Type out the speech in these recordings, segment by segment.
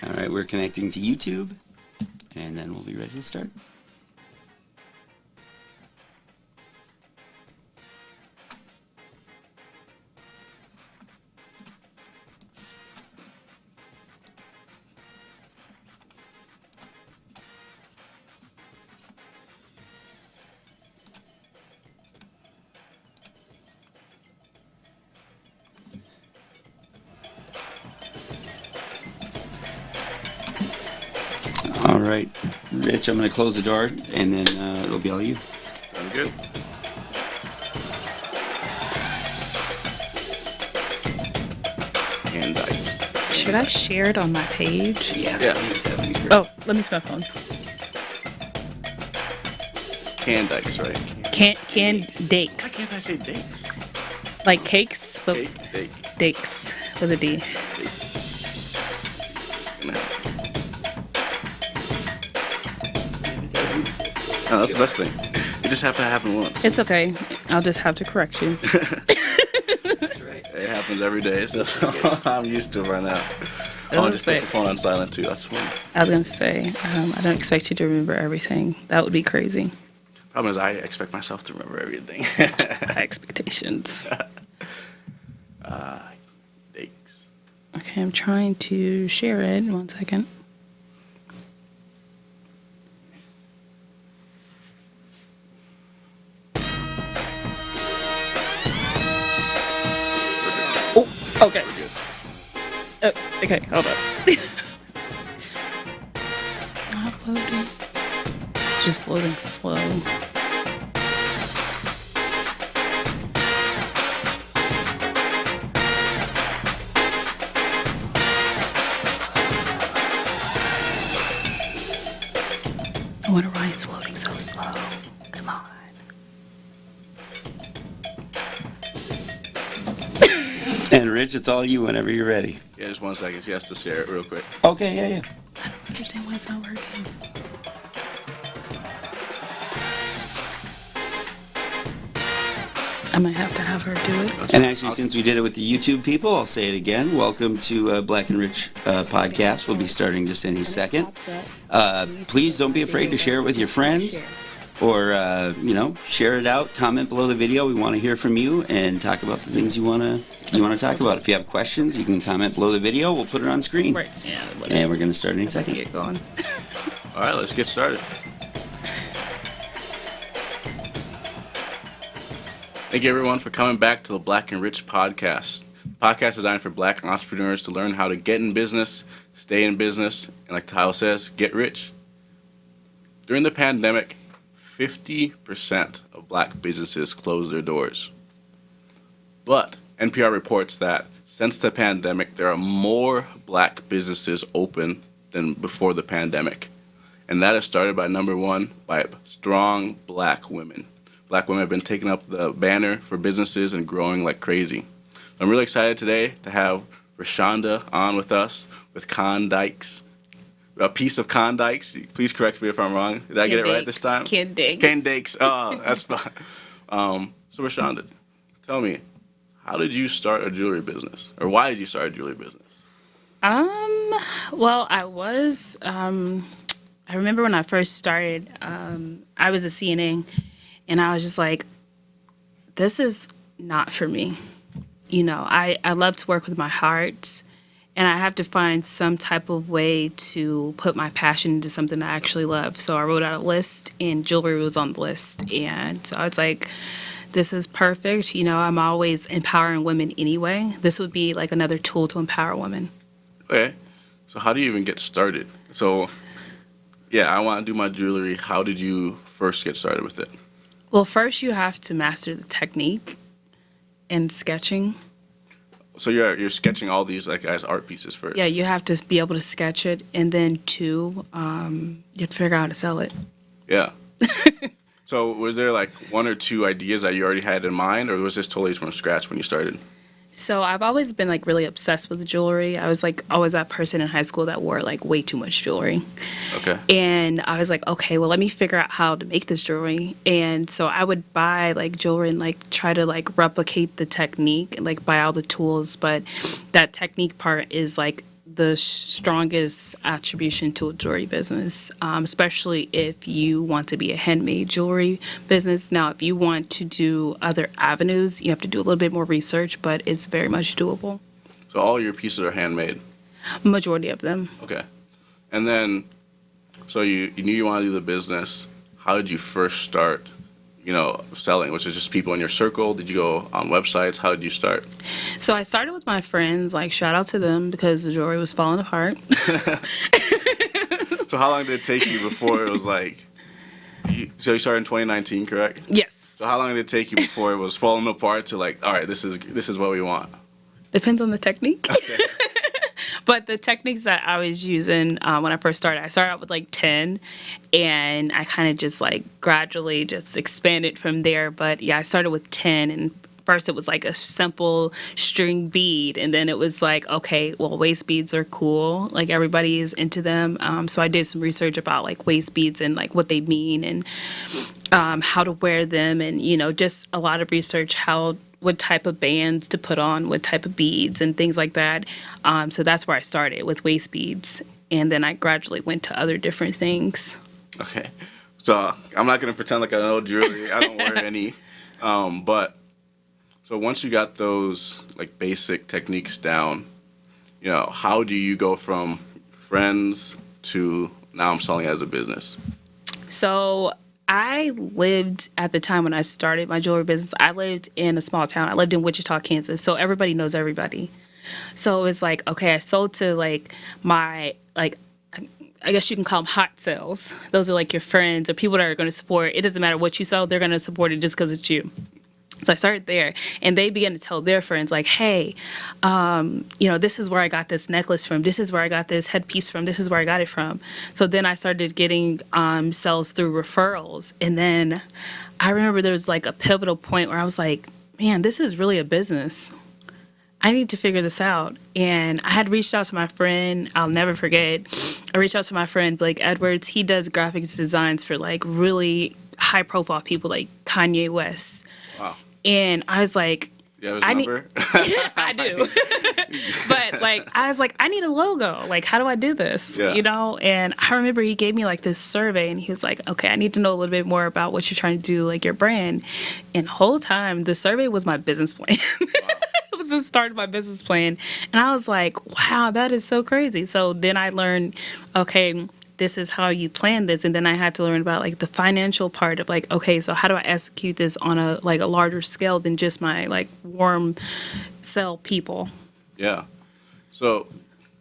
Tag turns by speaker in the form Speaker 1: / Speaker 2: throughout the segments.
Speaker 1: All right, we're connecting to YouTube, and then we'll be ready to start. All right, Rich, I'm going to close the door, and then it'll be all you.
Speaker 2: Sounds good. And
Speaker 3: should I share it on my page?
Speaker 1: Yeah.
Speaker 3: Oh, let me see my phone.
Speaker 2: Candikes, right?
Speaker 3: Candakes.
Speaker 2: Why can't I say dates?
Speaker 3: Like cakes, but
Speaker 2: Dake.
Speaker 3: dakes with a D.
Speaker 2: Oh, that's the best thing. It just happened to happen once.
Speaker 3: It's okay. I'll just have to correct you.
Speaker 2: It happens every day, so I'm used to it right now. I'll just put the phone on silent too. That's funny.
Speaker 3: I was going to say, I don't expect you to remember everything. That would be crazy.
Speaker 2: Problem is, I expect myself to remember everything.
Speaker 3: High expectations.
Speaker 2: Dakes.
Speaker 3: Okay, I'm trying to share it. 1 second. Oh, okay. Okay, hold up. It's not loading. It's just loading slow. I wonder why it's loading so slow. Come on.
Speaker 1: And Rich, it's all you whenever you're ready.
Speaker 2: Yeah, just 1 second. She has to share it real quick.
Speaker 1: Okay, yeah.
Speaker 3: I don't understand why it's not working. I might have to have her do it.
Speaker 1: And actually, since we did it with the YouTube people, I'll say it again. Welcome to Black and Rich Podcast. We'll be starting just any second. Please don't be afraid to share it with your friends, or share it out. Comment below the video. We want to hear from you and talk about the things you want to talk about. If you have questions, you can comment below the video. We'll put it on screen.
Speaker 3: Right. Yeah.
Speaker 1: And we're going to start any second.
Speaker 3: Get going.
Speaker 2: All right, let's get started. Thank you, everyone, for coming back to the Black and Rich Podcast. Podcast designed for Black entrepreneurs to learn how to get in business, stay in business, and like the title says, get rich. During the pandemic, 50% of Black businesses closed their doors. But NPR reports that since the pandemic, there are more Black businesses open than before the pandemic. And that is started by, number one, by strong Black women. Black women have been taking up the banner for businesses and growing like crazy. I'm really excited today to have Rashonda on with us with Candikes, a piece of Candikes. Please correct me if I'm wrong. Did I get it right this time? Candikes. Oh, that's fine. So Rashonda, tell me, how did you start a jewelry business, or why did you start a jewelry business?
Speaker 3: Well, I remember when I first started, I was a CNA, and I was just like, this is not for me. I love to work with my heart, and I have to find some type of way to put my passion into something I actually love. So I wrote out a list, and jewelry was on the list. And so I was like, this is perfect. I'm always empowering women anyway. This would be like another tool to empower women.
Speaker 2: Okay. So how do you even get started? So, I want to do my jewelry. How did you first get started with it?
Speaker 3: Well, first you have to master the technique and sketching.
Speaker 2: So you're sketching all these like as art pieces first?
Speaker 3: Yeah, you have to be able to sketch it, and then two, you have to figure out how to sell it.
Speaker 2: Yeah. So was there like one or two ideas that you already had in mind, or was this totally from scratch when you started?
Speaker 3: So I've always been like really obsessed with jewelry. I was like always that person in high school that wore like way too much jewelry.
Speaker 2: Okay.
Speaker 3: And I was like, okay, well, let me figure out how to make this jewelry. And so I would buy like jewelry and like try to like replicate the technique and like buy all the tools. But that technique part is like the strongest attribution to a jewelry business, especially if you want to be a handmade jewelry business. Now, if you want to do other avenues, you have to do a little bit more research, but it's very much doable.
Speaker 2: So all your pieces are handmade?
Speaker 3: Majority of them.
Speaker 2: Okay. And then, so you knew you wanted to do the business. How did you first start, selling? Was it just people in your circle? Did you go on websites? How did you start?
Speaker 3: So I started with my friends, shout out to them because the jewelry was falling apart.
Speaker 2: So how long did it take you before it was so you started in 2019, correct?
Speaker 3: Yes.
Speaker 2: So how long did it take you before it was falling apart to all right, this is what we want?
Speaker 3: Depends on the technique.
Speaker 2: Okay.
Speaker 3: But the techniques that I was using when I first started, I started out with 10, and I kind of just gradually just expanded from there. But yeah, I started with 10, and first it was a simple string bead, and then it was okay, well, waist beads are cool, everybody is into them. So I did some research about waist beads and what they mean and how to wear them, and just a lot of research what type of bands to put on, what type of beads and things like that. So that's where I started with waist beads, and then I gradually went to other different things.
Speaker 2: Okay, so I'm not gonna pretend like I know jewelry. I don't wear any, but so once you got those basic techniques down, how do you go from friends to now I'm selling as a business?
Speaker 3: So I lived at the time when I started my jewelry business. I lived in a small town. I lived in Wichita, Kansas. So everybody knows everybody. So it was okay, I sold to my I guess you can call them hot sales. Those are your friends or people that are going to support. It doesn't matter what you sell; they're going to support it just because it's you. So I started there, and they began to tell their friends, hey, this is where I got this necklace from. This is where I got this headpiece from. This is where I got it from. So then I started getting sales through referrals. And then I remember there was a pivotal point where I was man, this is really a business. I need to figure this out. And I had reached out to my friend. I'll never forget. I reached out to my friend, Blake Edwards. He does graphics designs for really high profile people like Kanye West.
Speaker 2: Wow.
Speaker 3: And I was
Speaker 2: you have his number?
Speaker 3: I do. But I was I need a logo. How do I do this?
Speaker 2: Yeah.
Speaker 3: And I remember he gave me this survey, and he was okay, I need to know a little bit more about what you're trying to do, your brand. And the whole time, the survey was my business plan. Wow. It was the start of my business plan. And I was wow, that is so crazy. So then I learned, okay, this is how you plan this. And then I had to learn about the financial part of okay, so how do I execute this on a a larger scale than just my warm sell people.
Speaker 2: Yeah. So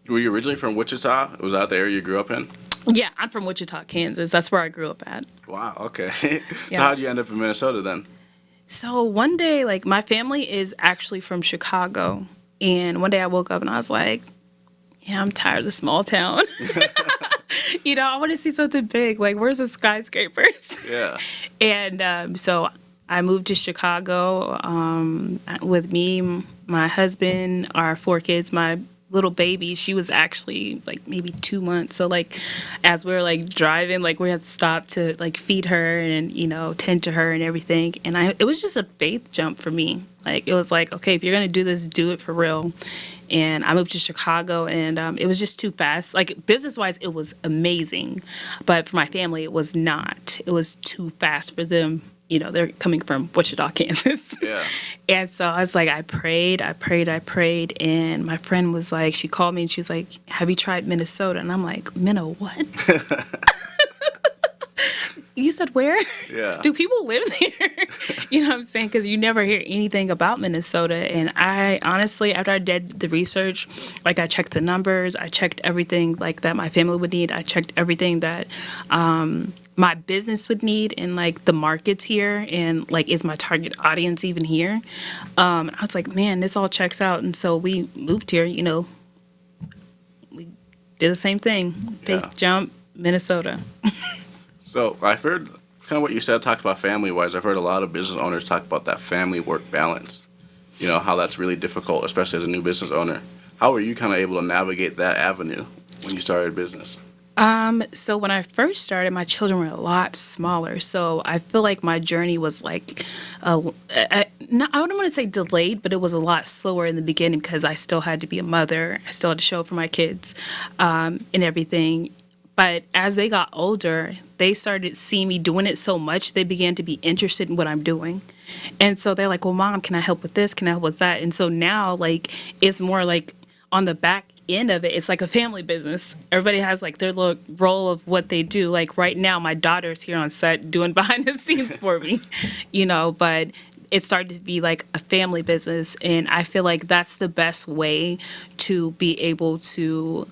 Speaker 2: were you originally from Wichita? Was that the area you grew up in?
Speaker 3: Yeah, I'm from Wichita, Kansas. That's where I grew up at.
Speaker 2: Wow, okay. So
Speaker 3: Yeah.
Speaker 2: how'd you end up in Minnesota then?
Speaker 3: So one day, my family is actually from Chicago. And one day I woke up and I was yeah, I'm tired of the small town. I want to see something big. Where's the skyscrapers?
Speaker 2: Yeah.
Speaker 3: And so I moved to Chicago with me, my husband, our 4 kids, my little baby. She was actually maybe 2 months. So as we were driving, we had to stop to feed her and tend to her and everything. And it was just a faith jump for me. It was okay, if you're gonna do this, do it for real. And I moved to Chicago, and it was just too fast. Business-wise, it was amazing. But for my family, it was not. It was too fast for them. They're coming from Wichita, Kansas.
Speaker 2: Yeah.
Speaker 3: And so I was I prayed. And my friend was she called me, and she was have you tried Minnesota? And I'm Minna what? You said where?
Speaker 2: Yeah.
Speaker 3: Do people live there? You know what I'm saying? Because you never hear anything about Minnesota. And I honestly, after I did the research, I checked the numbers. I checked everything that my family would need. I checked everything that my business would need and the markets here and is my target audience even here. I was man, this all checks out. And so we moved here, we did the same thing. Faith jump, Minnesota.
Speaker 2: So I've heard kind of what you said, talked about family-wise. I've heard a lot of business owners talk about that family-work balance, how that's really difficult, especially as a new business owner. How were you kind of able to navigate that avenue when you started a business?
Speaker 3: So when I first started, my children were a lot smaller. So I feel like my journey was like, I don't want to say delayed, but it was a lot slower in the beginning because I still had to be a mother. I still had to show up for my kids, and everything. But as they got older, they started seeing me doing it so much, they began to be interested in what I'm doing. And so they're like, well, Mom, can I help with this? Can I help with that? And so now, like, it's more like on the back end of it, it's like a family business. Everybody has like their little role of what they do. Like right now, my daughter's here on set doing behind the scenes for me, but it started to be like a family business. And I feel like that's the best way to be able to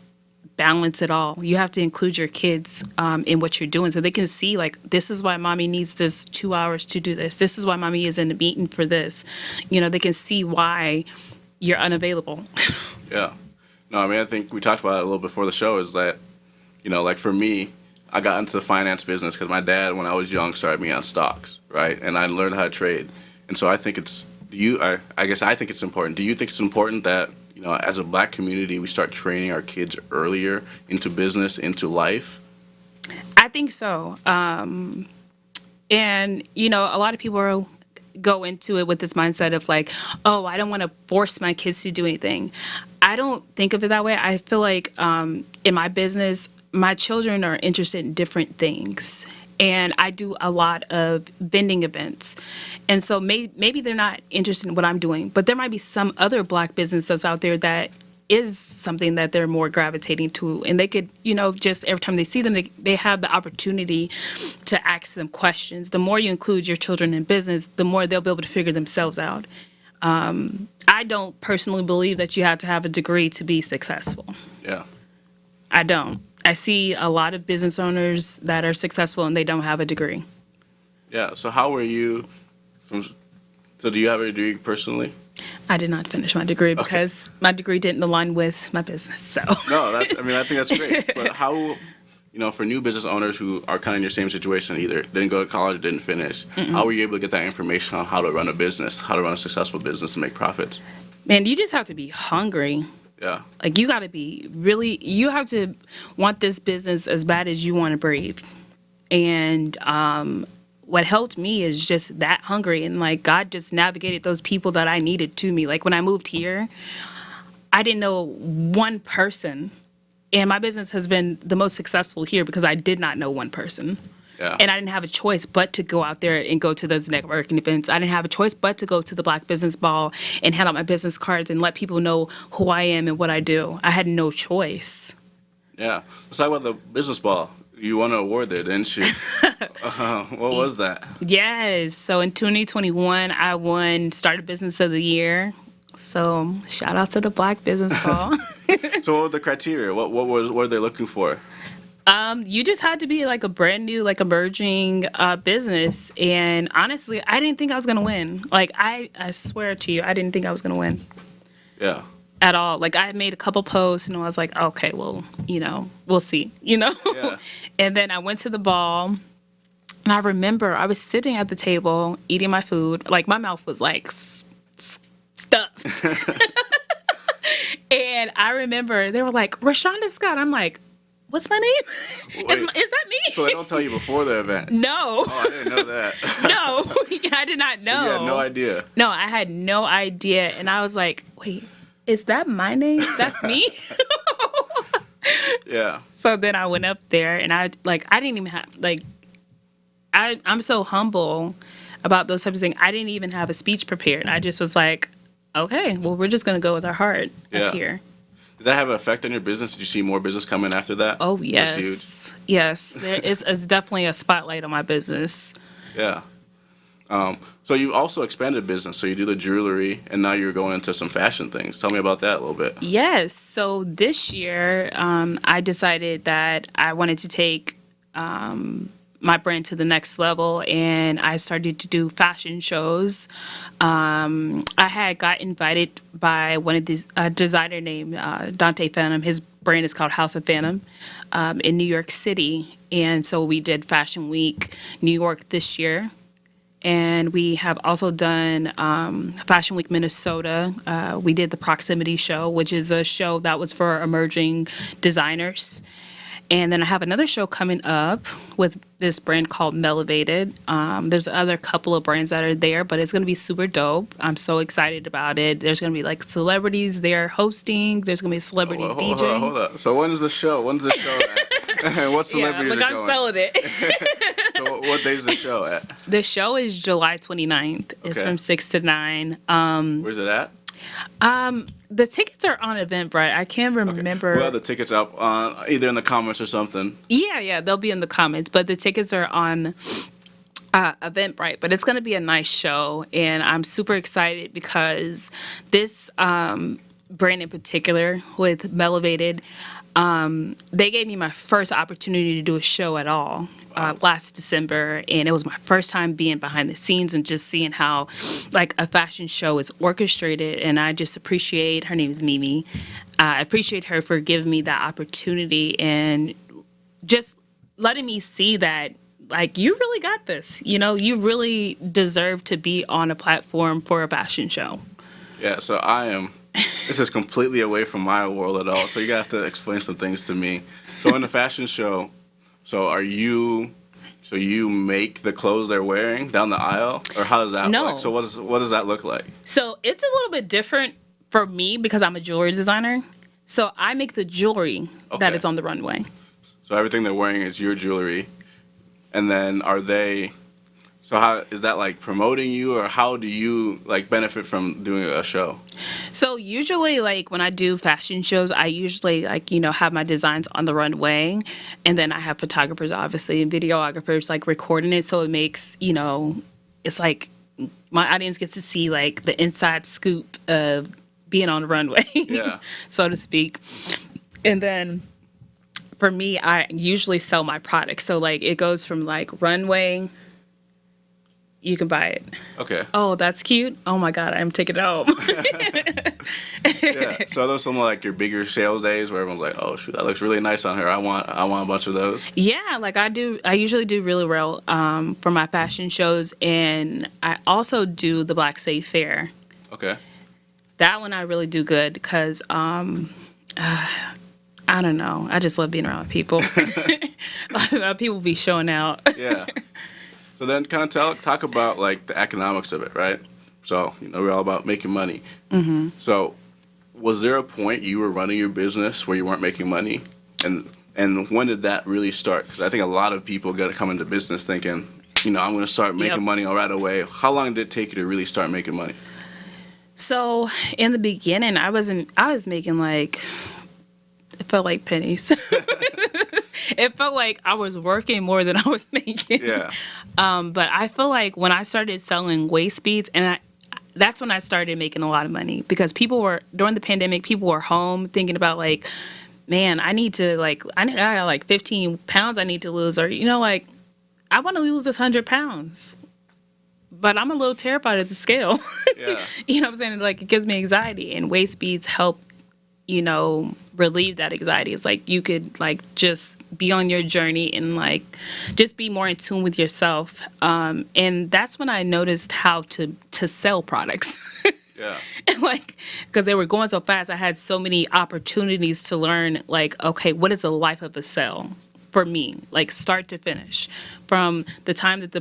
Speaker 3: balance it all. You have to include your kids in what you're doing so they can see, like, this is why mommy needs this 2 hours to do this. This is why mommy is in the meeting for this. They can see why you're unavailable.
Speaker 2: Yeah. No, I mean, I think we talked about it a little before the show is that, like for me, I got into the finance business because my dad, when I was young, started me on stocks, right? And I learned how to trade. And so I think I guess I think it's important. Do you think it's important that, as a Black community, we start training our kids earlier into business, into life?
Speaker 3: I think so. And, a lot of people go into it with this mindset of like, oh, I don't want to force my kids to do anything. I don't think of it that way. I feel like in my business, my children are interested in different things. And I do a lot of vending events. And so maybe they're not interested in what I'm doing, but there might be some other Black businesses out there that is something that they're more gravitating to. And they could, just every time they see them, they have the opportunity to ask them questions. The more you include your children in business, the more they'll be able to figure themselves out. I don't personally believe that you have to have a degree to be successful. Yeah. I don't. I see a lot of business owners that are successful and they don't have a degree.
Speaker 2: Yeah. So how were you so do you have a degree personally?
Speaker 3: I did not finish my degree because my degree didn't align with my business. So
Speaker 2: no, I think that's great. But how, for new business owners who are kind of in your same situation, either didn't go to college, didn't finish, how were you able to get that information on how to run a business, how to run a successful business and make profits?
Speaker 3: Man, you just have to be hungry.
Speaker 2: Yeah.
Speaker 3: Like you have to want this business as bad as you want to breathe. And what helped me is just that hungry. And like God just navigated those people that I needed to me. Like when I moved here, I didn't know one person. And my business has been the most successful here because I did not know one person. Yeah. And I didn't have a choice but to go out there and go to those networking events. I didn't have a choice but to go to the Black Business Ball and hand out my business cards and let people know who I am and what I do. I had no choice.
Speaker 2: Yeah. Let's talk about the business ball. You won an award there, didn't you? What was that? Yes.
Speaker 3: So in 2021, I won Startup Business of the Year. So shout out to the Black Business Ball.
Speaker 2: So what were the criteria? What were they looking for?
Speaker 3: You just had to be like a brand new, like emerging business. And honestly, I didn't think I was going to win. Like, I swear to you, I didn't think I was going to win.
Speaker 2: Yeah.
Speaker 3: At all. Like, I made a couple posts and I was like, okay, well, we'll see, Yeah. And then I went to the ball. And I remember I was sitting at the table eating my food. Like, my mouth was like stuffed. And I remember they were like, Rashonda Scott. I'm like, what's my name? Is that me?
Speaker 2: So they don't tell you before the event?
Speaker 3: No.
Speaker 2: Oh, I didn't know that.
Speaker 3: No, I did not know.
Speaker 2: So you had no idea?
Speaker 3: No, I had no idea. And I was like, wait, is that my name? That's me?
Speaker 2: Yeah.
Speaker 3: So then I went up there and I didn't even have, I'm so humble about those types of things. I didn't even have a speech prepared. I just was like, okay, well, we're just going to go with our heart up here.
Speaker 2: Did that have an effect on your business? Did you see more business coming after that?
Speaker 3: Oh, yes. Yes. There is definitely a spotlight on my business.
Speaker 2: Yeah. So you've also expanded business. So you do the jewelry, and now you're going into some fashion things. Tell me about that a little bit.
Speaker 3: Yes. So this year, I decided that I wanted to take my brand to the next level, and I started to do fashion shows. I had got invited by one of these designer named Dante Phantom. His brand is called House of Phantom in New York City, and so we did Fashion Week New York this year. And we have also done Fashion Week Minnesota. We did the Proximity Show, which is a show that was for emerging designers. And then I have another show coming up with this brand called Melevated. There's other couple of brands that are there, but it's going to be super dope. I'm so excited about it. There's going to be like celebrities there hosting. There's going to be a celebrity DJ.
Speaker 2: Hold up. So when's the show? When's the show at? What celebrities are
Speaker 3: I'm
Speaker 2: going?
Speaker 3: selling it.
Speaker 2: So what day's the show at?
Speaker 3: The show is July 29th. It's
Speaker 2: Okay.
Speaker 3: from 6 to 9.
Speaker 2: Where's it at?
Speaker 3: The tickets are on Eventbrite. I can't remember.
Speaker 2: We'll have the tickets up either in the comments or something.
Speaker 3: Yeah, they'll be in the comments, but the tickets are on Eventbrite. But it's going to be a nice show, and I'm super excited because this brand in particular with Melevated, they gave me my first opportunity to do a show at all last December, and it was my first time being behind the scenes and just seeing how like a fashion show is orchestrated. And I just appreciate, her name is Mimi, I appreciate her for giving me that opportunity and just letting me see that like you really got this, you really deserve to be on a platform for a fashion show.
Speaker 2: Yeah, so this is completely away from my world at all, so you have to explain some things to me. So in the fashion show, so you make the clothes they're wearing down the aisle, or how does that work? So what does that look like?
Speaker 3: So it's a little bit different for me because I'm a jewelry designer. So I make the jewelry that is on the runway.
Speaker 2: So everything they're wearing is your jewelry, and then so how is that like promoting you, or how do you like benefit from doing a show?
Speaker 3: So usually like when I do fashion shows, I usually like, have my designs on the runway, and then I have photographers obviously and videographers like recording it. So it makes, it's like my audience gets to see like the inside scoop of being on the runway, so to speak. And then for me, I usually sell my product. So like it goes from like runway, you can buy it.
Speaker 2: Okay.
Speaker 3: Oh, that's cute. Oh my God, I'm taking it home.
Speaker 2: Yeah. So those some like your bigger sales days where everyone's like, "Oh shoot, that looks really nice on her. I want a bunch of those."
Speaker 3: Yeah, like I usually do really well for my fashion shows, and I also do the Black State Fair.
Speaker 2: Okay.
Speaker 3: That one I really do good because I don't know. I just love being around people. People be showing out.
Speaker 2: Yeah. So then kind of talk about like the economics of it, right? So, we're all about making money. Mm-hmm. So was there a point you were running your business where you weren't making money? And when did that really start? Because I think a lot of people got to come into business thinking, I'm going to start making money right away. How long did it take you to really start making money?
Speaker 3: So in the beginning, I was making like, it felt like pennies. It felt like I was working more than I was making.
Speaker 2: Yeah.
Speaker 3: But I feel like when I started selling waist beads, and that's when I started making a lot of money because during the pandemic, people were home thinking about like, man, I got like 15 pounds I need to lose, or, I want to lose this 100 pounds. But I'm a little terrified of the scale.
Speaker 2: Yeah.
Speaker 3: You know what I'm saying? Like, it gives me anxiety, and waist beads help, relieve that anxiety. It's like you could like just be on your journey and like just be more in tune with yourself. And that's when I noticed how to sell products.
Speaker 2: Yeah.
Speaker 3: Like, because they were going so fast, I had so many opportunities to learn, like, okay, what is the life of a sale for me, like start to finish, from the time that the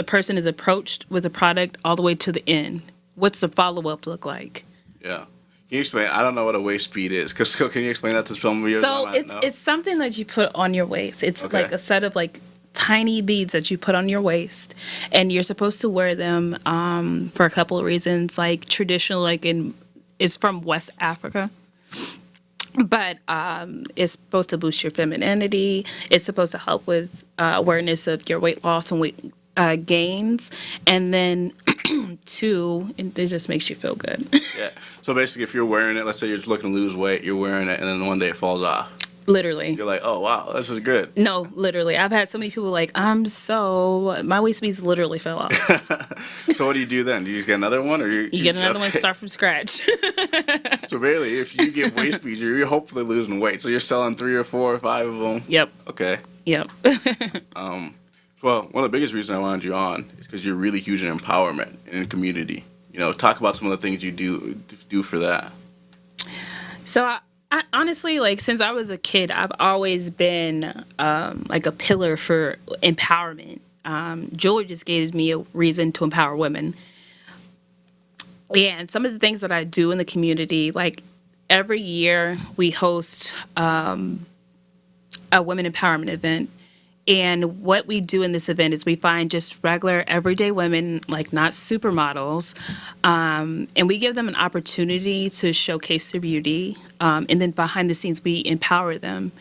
Speaker 3: person is approached with a product all the way to the end. What's the follow-up look like?
Speaker 2: Yeah. Can you explain? I don't know what a waist bead is. Can you explain that to some viewers?
Speaker 3: So it's something that you put on your waist. It's like a set of like tiny beads that you put on your waist, and you're supposed to wear them for a couple of reasons. Like traditional, it's from West Africa, but it's supposed to boost your femininity. It's supposed to help with awareness of your weight loss and weight gains, and then it just makes you feel good.
Speaker 2: Yeah. So basically, if you're wearing it, let's say you're just looking to lose weight, you're wearing it, and then one day it falls off.
Speaker 3: Literally.
Speaker 2: You're like, oh wow, this is good.
Speaker 3: No, literally. I've had so many people like, my waist beads literally fell off.
Speaker 2: So what do you do then? Do you just get another one, or you
Speaker 3: get another one, start from scratch?
Speaker 2: So really, if you get waist beads, you're hopefully losing weight. So you're selling 3 or 4 or 5 of them.
Speaker 3: Yep.
Speaker 2: Okay.
Speaker 3: Yep.
Speaker 2: Well, one of the biggest reasons I wanted you on is because you're really huge in empowerment and in community. Talk about some of the things you do for that.
Speaker 3: So Honestly, like since I was a kid, I've always been like a pillar for empowerment. Jewelry just gives me a reason to empower women. Yeah, and some of the things that I do in the community, like every year we host a women empowerment event. And what we do in this event is we find just regular, everyday women, like not supermodels, and we give them an opportunity to showcase their beauty. And then behind the scenes, we empower them.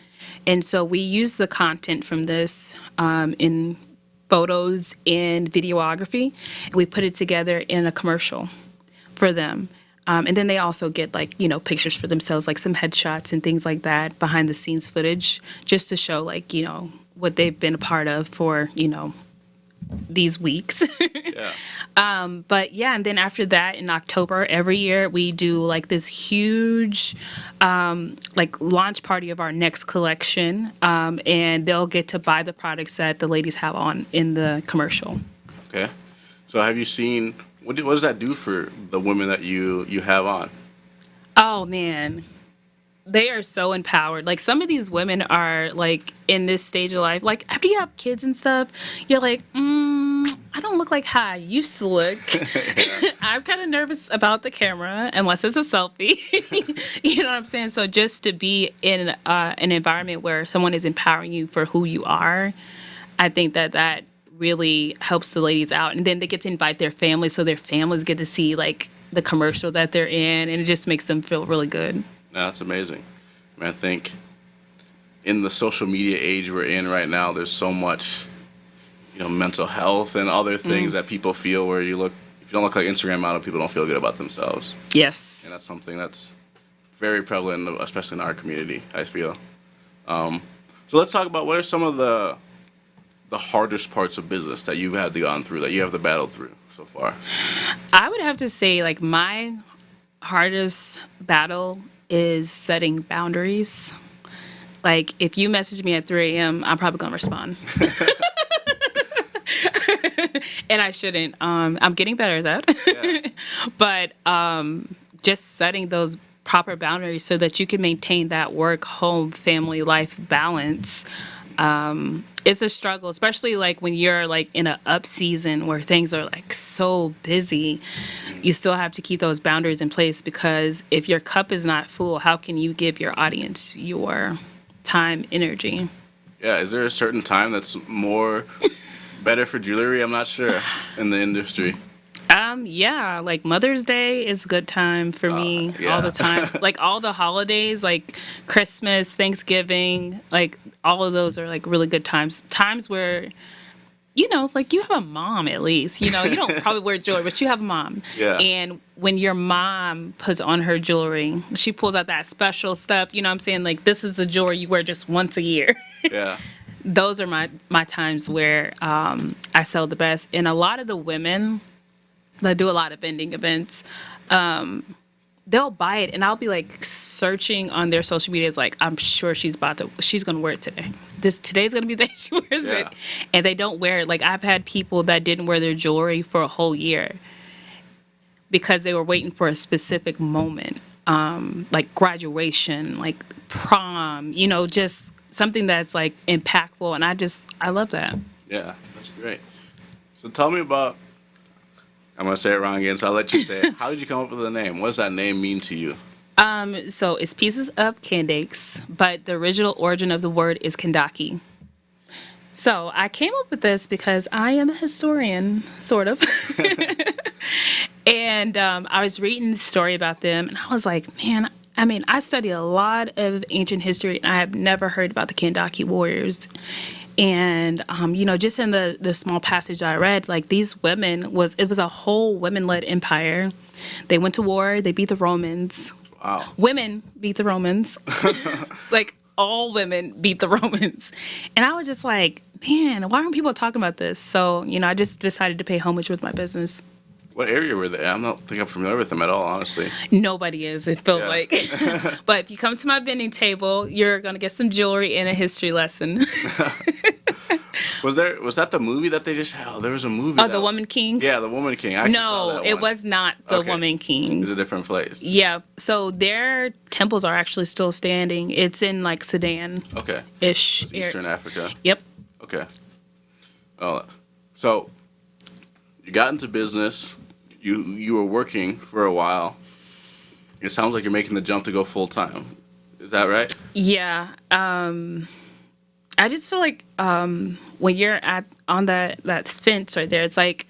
Speaker 3: And so we use the content from this in photos and videography, and we put it together in a commercial for them. And then they also get like, you know, pictures for themselves, like some headshots and things like that, behind the scenes footage, just to show like, you know, what they've been a part of for, you know, these weeks.
Speaker 2: Yeah.
Speaker 3: But yeah, and then after that in October, every year we do like this huge like launch party of our next collection. And they'll get to buy the products that the ladies have on in the commercial.
Speaker 2: Okay. So have you seen, what does that do for the women that you have on?
Speaker 3: Oh man, they are so empowered. Like some of these women are like in this stage of life, like after you have kids and stuff, you're like, I don't look like how I used to look. I'm kind of nervous about the camera unless it's a selfie. You know what I'm saying? So just to be in an environment where someone is empowering you for who you are, I think that really helps the ladies out. And then they get to invite their families, so their families get to see like the commercial that they're in, and it just makes them feel really good.
Speaker 2: No, that's amazing. I mean, I think in the social media age we're in right now, there's so much, you know, mental health and other things that people feel where if you don't look like Instagram model, people don't feel good about themselves.
Speaker 3: Yes.
Speaker 2: And that's something that's very prevalent, especially in our community, I feel. So let's talk about what are some of the hardest parts of business that you've had to gone through, that you have to battle through so far?
Speaker 3: I would have to say like my hardest battle is setting boundaries. Like if you message me at 3 a.m., I'm probably gonna respond. And I shouldn't. I'm getting better at that.
Speaker 2: Yeah.
Speaker 3: But just setting those proper boundaries so that you can maintain that work, home, family life balance. It's a struggle, especially like when you're like in an up season where things are like so busy. You still have to keep those boundaries in place, because if your cup is not full, how can you give your audience your time, energy?
Speaker 2: Yeah, is there a certain time that's more better for jewelry? I'm not sure in the industry.
Speaker 3: Yeah, like Mother's Day is a good time for me
Speaker 2: yeah.
Speaker 3: all the time. Like all the holidays, like Christmas, Thanksgiving, like all of those are like really good times. Times where, you know, like you have a mom at least. You know, you don't probably wear jewelry, but you have a mom.
Speaker 2: Yeah.
Speaker 3: And when your mom puts on her jewelry, she pulls out that special stuff. You know what I'm saying? Like this is the jewelry you wear just once a year.
Speaker 2: Yeah.
Speaker 3: Those are my times where I sell the best. And a lot of the women that do a lot of vending events, they'll buy it, and I'll be like searching on their social media. It's like, I'm sure she's gonna wear it today. Today's gonna be the day she wears it, and they don't wear it. Like I've had people that didn't wear their jewelry for a whole year because they were waiting for a specific moment, like graduation, like prom. You know, just something that's like impactful, and I love that.
Speaker 2: Yeah, that's great. So tell me about. I'm going to say it wrong again, so I'll let you say it. How did you come up with the name? What does that name mean to you?
Speaker 3: So it's pieces of Candace, but the original origin of the word is Kendaki. So I came up with this because I am a historian, sort of. And I was reading the story about them, and I was like, man, I mean, I study a lot of ancient history, and I have never heard about the Kendaki warriors. And, you know, just in the small passage I read, like these women it was a whole women-led empire. They went to war. They beat the Romans.
Speaker 2: Wow.
Speaker 3: Women beat the Romans. Like all women beat the Romans. And I was just like, man, why aren't people talking about this? So, you know, I just decided to pay homage with my business.
Speaker 2: What area were they? I don't think I'm familiar with them at all, honestly.
Speaker 3: Nobody is, it feels like. But if you come to my vending table, you're going to get some jewelry and a history lesson.
Speaker 2: Was that the movie that they just? Oh, there was a movie.
Speaker 3: Oh, The Woman King.
Speaker 2: Yeah, The Woman King. I actually saw
Speaker 3: No,
Speaker 2: that
Speaker 3: it
Speaker 2: one.
Speaker 3: was not The Woman King.
Speaker 2: It's a different place.
Speaker 3: Yeah, so their temples are actually still standing. It's in like Sudan.
Speaker 2: Okay.
Speaker 3: Ish.
Speaker 2: It's Eastern Africa.
Speaker 3: Yep.
Speaker 2: Okay. Oh, so you got into business. You were working for a while. It sounds like you're making the jump to go full time. Is that right?
Speaker 3: Yeah. I just feel like when you're on that fence right there, it's like,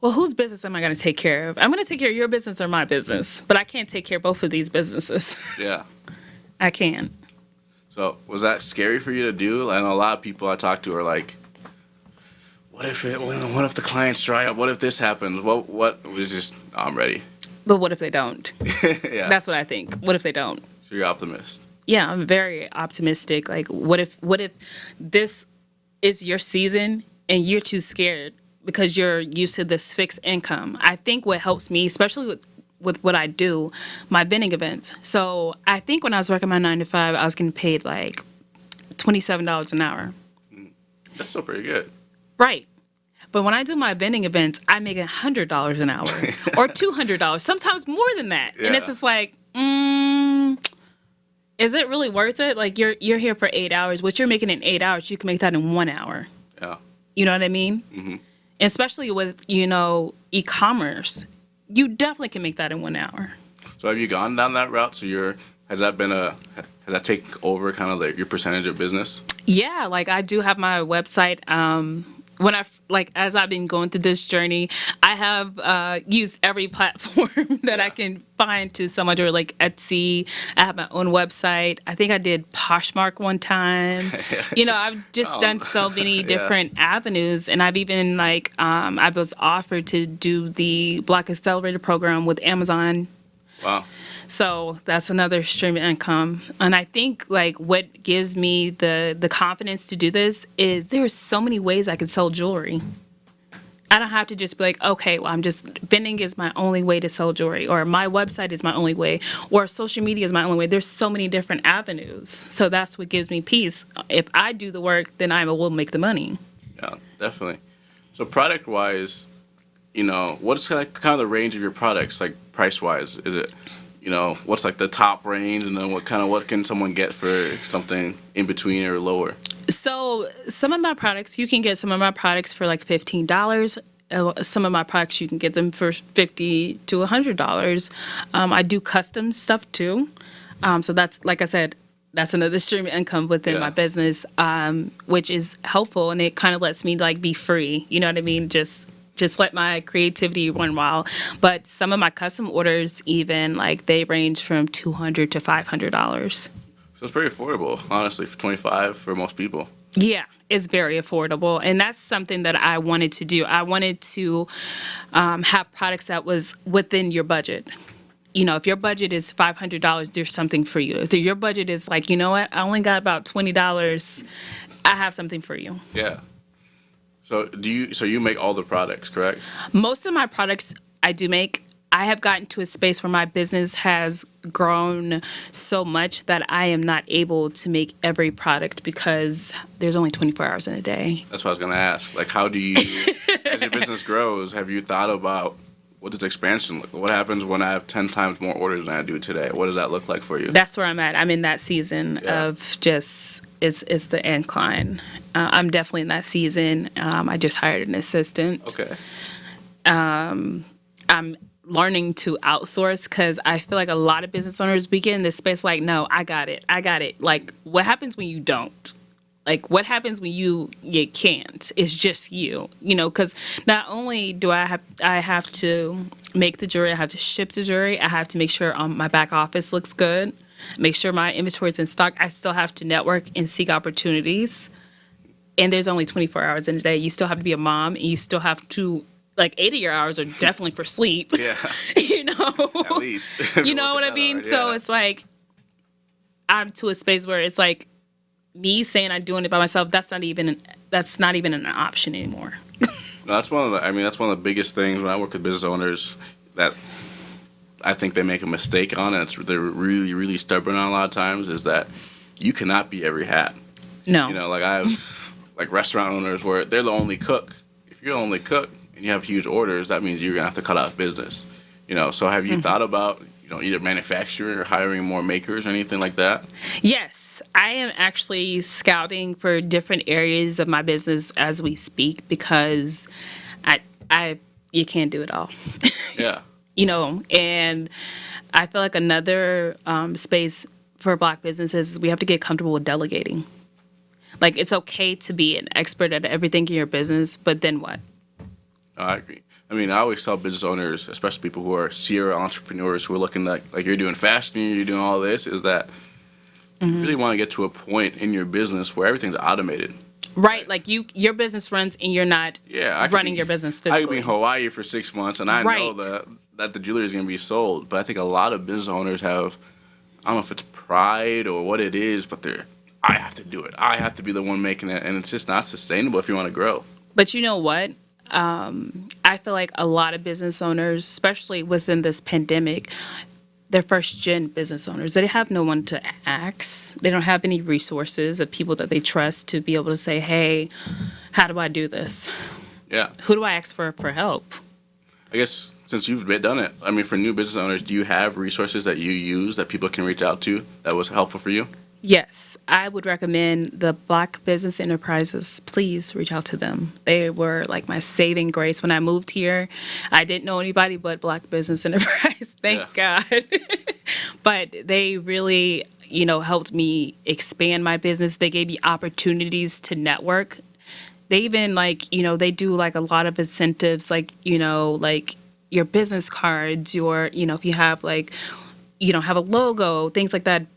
Speaker 3: well, whose business am I going to take care of? I'm going to take care of your business or my business, but I can't take care of both of these businesses.
Speaker 2: Yeah.
Speaker 3: I can't.
Speaker 2: So was that scary for you to do? I know a lot of people I talk to are like, what if the clients dry up? What if this happens? What was just, I'm ready.
Speaker 3: But what if they don't?
Speaker 2: Yeah.
Speaker 3: That's what I think. What if they don't?
Speaker 2: So you're optimist.
Speaker 3: Yeah, I'm very optimistic. Like, what if this is your season and you're too scared because you're used to this fixed income? I think what helps me, especially with what I do, my vending events. So I think when I was working my 9 to 5, I was getting paid like $27 an hour.
Speaker 2: That's still pretty good.
Speaker 3: Right. But when I do my vending events, I make $100 an hour or $200, sometimes more than that.
Speaker 2: Yeah.
Speaker 3: And it's just like, is it really worth it? Like, you're here for 8 hours. What you're making in 8 hours, you can make that in 1 hour.
Speaker 2: Yeah.
Speaker 3: You know what I mean?
Speaker 2: Mm-hmm.
Speaker 3: Especially with, e-commerce. You definitely can make that in 1 hour.
Speaker 2: So have you gone down that route? So has that taken over kind of your percentage of business?
Speaker 3: Yeah, like I do have my website. As I've been going through this journey, I have used every platform that I can find to sell my jewelry, like Etsy. I have my own website. I think I did Poshmark one time. I've just done so many different avenues, and I've even I was offered to do the Black Accelerator program with Amazon.
Speaker 2: Wow.
Speaker 3: So that's another stream of income. And I think what gives me the confidence to do this is there are so many ways I could sell jewelry. I don't have to just be like, okay, well, vending is my only way to sell jewelry, or my website is my only way, or social media is my only way. There's so many different avenues. So that's what gives me peace. If I do the work, then I will make the money.
Speaker 2: Yeah, definitely. So product-wise, what's kind of the range of your products, like price-wise? Is it, what's like the top range, and then what can someone get for something in between or lower?
Speaker 3: So some of my products, you can get some of my products for like $15. Some of my products, you can get them for $50 to $100. I do custom stuff too. So that's, like I said, that's another stream of income within my business, which is helpful, and it kind of lets me be free. You know what I mean? Just let my creativity run wild. But some of my custom orders, even they range from $200 to $500.
Speaker 2: So it's pretty affordable, honestly, for $25 for most people.
Speaker 3: Yeah, it's very affordable, and that's something that I wanted to do. I wanted to have products that was within your budget. If your budget is $500, there's something for you. If your budget is I only got about $20, I have something for you.
Speaker 2: Yeah. So you make all the products, correct?
Speaker 3: Most of my products I do make. I have gotten to a space where my business has grown so much that I am not able to make every product because there's only 24 hours in a day.
Speaker 2: That's what I was going to ask. How do you, as your business grows, have you thought about what does expansion look like? What happens when I have 10 times more orders than I do today? What does that look like for you?
Speaker 3: That's where I'm at. I'm in that season of just, it's the incline. I'm definitely in that season. I just hired an assistant.
Speaker 2: Okay.
Speaker 3: I'm learning to outsource because I feel like a lot of business owners, we get in this space no, I got it. What happens when you don't? What happens when you can't? It's just you, because not only do I have to make the jewelry, I have to ship the jewelry, I have to make sure my back office looks good, make sure my inventory is in stock. I still have to network and seek opportunities. And there's only 24 hours in a day. You still have to be a mom, and you still have to 8 of your hours are definitely for sleep.
Speaker 2: Yeah. At least.
Speaker 3: You know what I mean? Yeah. So it's I'm to a space where it's me saying I'm doing it by myself. That's not even an option anymore.
Speaker 2: No, that's one of the biggest things when I work with business owners that I think they make a mistake on, and they're really, really stubborn on a lot of times, is that you cannot be every hat.
Speaker 3: No.
Speaker 2: I have like restaurant owners where they're the only cook. If you're the only cook and you have huge orders, that means you're gonna have to cut out business. So have you thought about either manufacturing or hiring more makers or anything like that?
Speaker 3: Yes, I am actually scouting for different areas of my business as we speak because you can't do it all.
Speaker 2: Yeah.
Speaker 3: And I feel like another space for Black businesses is we have to get comfortable with delegating. Like, it's okay to be an expert at everything in your business, but then what?
Speaker 2: I agree. I mean, I always tell business owners, especially people who are serial entrepreneurs who are looking like you're doing fashion, you're doing all this, is that you really want to get to a point in your business where everything's automated.
Speaker 3: Right, like your business runs and you're not running your business physically.
Speaker 2: I could be in Hawaii for 6 months and I know that the jewelry is going to be sold, but I think a lot of business owners have, I don't know if it's pride or what it is, but I have to do it. I have to be the one making it, and it's just not sustainable if you want to grow.
Speaker 3: But you know what? I feel like a lot of business owners, especially within this pandemic, they're first-gen business owners. They have no one to ask. They don't have any resources of people that they trust to be able to say, hey, how do I do this?
Speaker 2: Yeah.
Speaker 3: Who do I ask for help?
Speaker 2: I guess since you've done it, I mean, for new business owners, do you have resources that you use that people can reach out to that was helpful for you?
Speaker 3: Yes, I would recommend the Black Business Enterprises. Please reach out to them. They were like my saving grace when I moved here. I didn't know anybody but Black Business Enterprise. Thank God. But they really, helped me expand my business. They gave me opportunities to network. They even they do like a lot of incentives, like your business cards, if you have have a logo, things like that.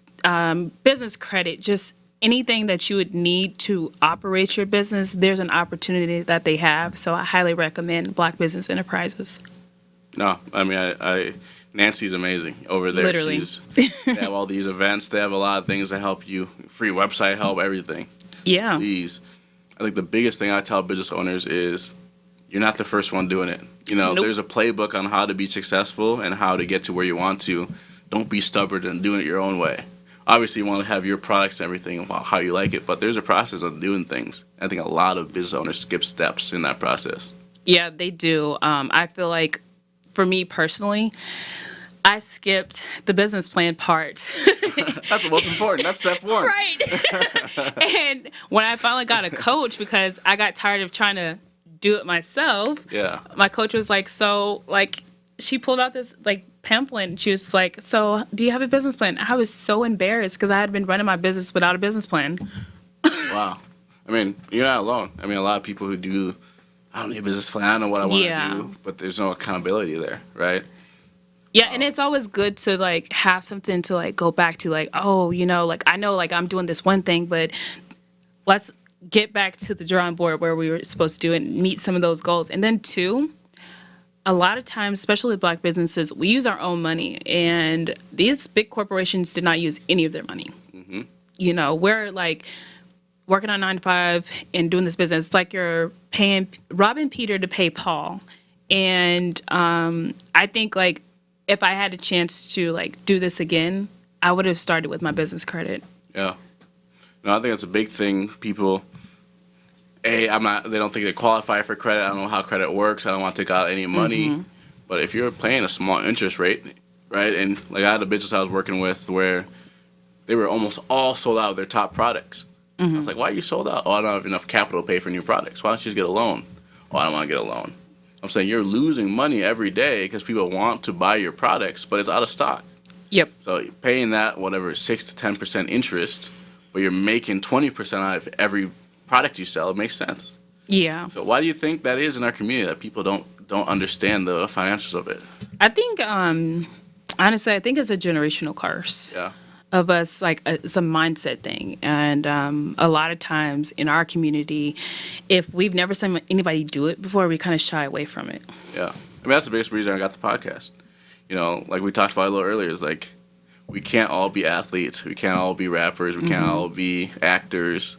Speaker 3: Business credit, just anything that you would need to operate your business, there's an opportunity that they have. So I highly recommend Black Business Enterprises.
Speaker 2: No, I mean, Nancy's amazing over there.
Speaker 3: Literally.
Speaker 2: They have all these events. They have a lot of things that help you. Free website help, everything.
Speaker 3: Yeah.
Speaker 2: Please. I think the biggest thing I tell business owners is you're not the first one doing it.
Speaker 3: Nope.
Speaker 2: There's a playbook on how to be successful and how to get to where you want to. Don't be stubborn and doing it your own way. Obviously, you want to have your products and everything about how you like it, but there's a process of doing things. I think a lot of business owners skip steps in that process. Yeah,
Speaker 3: they do. I feel like, for me personally, I skipped the business plan part.
Speaker 2: That's the most important. That's step one.
Speaker 3: Right. And when I finally got a coach, because I got tired of trying to do it myself, my coach was like, she pulled out this pamphlet and she was like, so do you have a business plan? I was so embarrassed because I had been running my business without a business plan.
Speaker 2: Wow. I mean, you're not alone. I mean, a lot of people who do, I don't need a business plan, I don't know what I want to do, but there's no accountability there, right?
Speaker 3: Yeah, and it's always good to have something to go back to, I know I'm doing this one thing, but let's get back to the drawing board where we were supposed to do it and meet some of those goals. And then two, a lot of times, especially Black businesses, we use our own money, and these big corporations did not use any of their money. Mm-hmm. We're working on 9 to 5 and doing this business. It's like you're robbing Peter to pay Paul. And I think if I had a chance to do this again, I would have started with my business credit. Yeah.
Speaker 2: No, I think that's a big thing. People, they don't think they qualify for credit. I don't know how credit works. I don't want to take out any money. Mm-hmm. But if you're paying a small interest rate, right? And I had a business I was working with where they were almost all sold out of their top products. Mm-hmm. I was like, why are you sold out? Oh, I don't have enough capital to pay for new products. Why don't you just get a loan? Oh, I don't want to get a loan. I'm saying you're losing money every day because people want to buy your products, but it's out of stock.
Speaker 3: Yep.
Speaker 2: So you're paying that, 6 to 10% interest, but you're making 20% out of every product you sell. It makes sense.
Speaker 3: Yeah.
Speaker 2: So why do you think that is in our community, that people don't understand the financials of it?
Speaker 3: I think, honestly, I think it's a generational curse.
Speaker 2: Yeah.
Speaker 3: Of us, it's a mindset thing. And a lot of times in our community, if we've never seen anybody do it before, we kind of shy away from it.
Speaker 2: Yeah. I mean, that's the biggest reason I got the podcast. Like we talked about a little earlier, is we can't all be athletes. We can't all be rappers. We can't all be actors.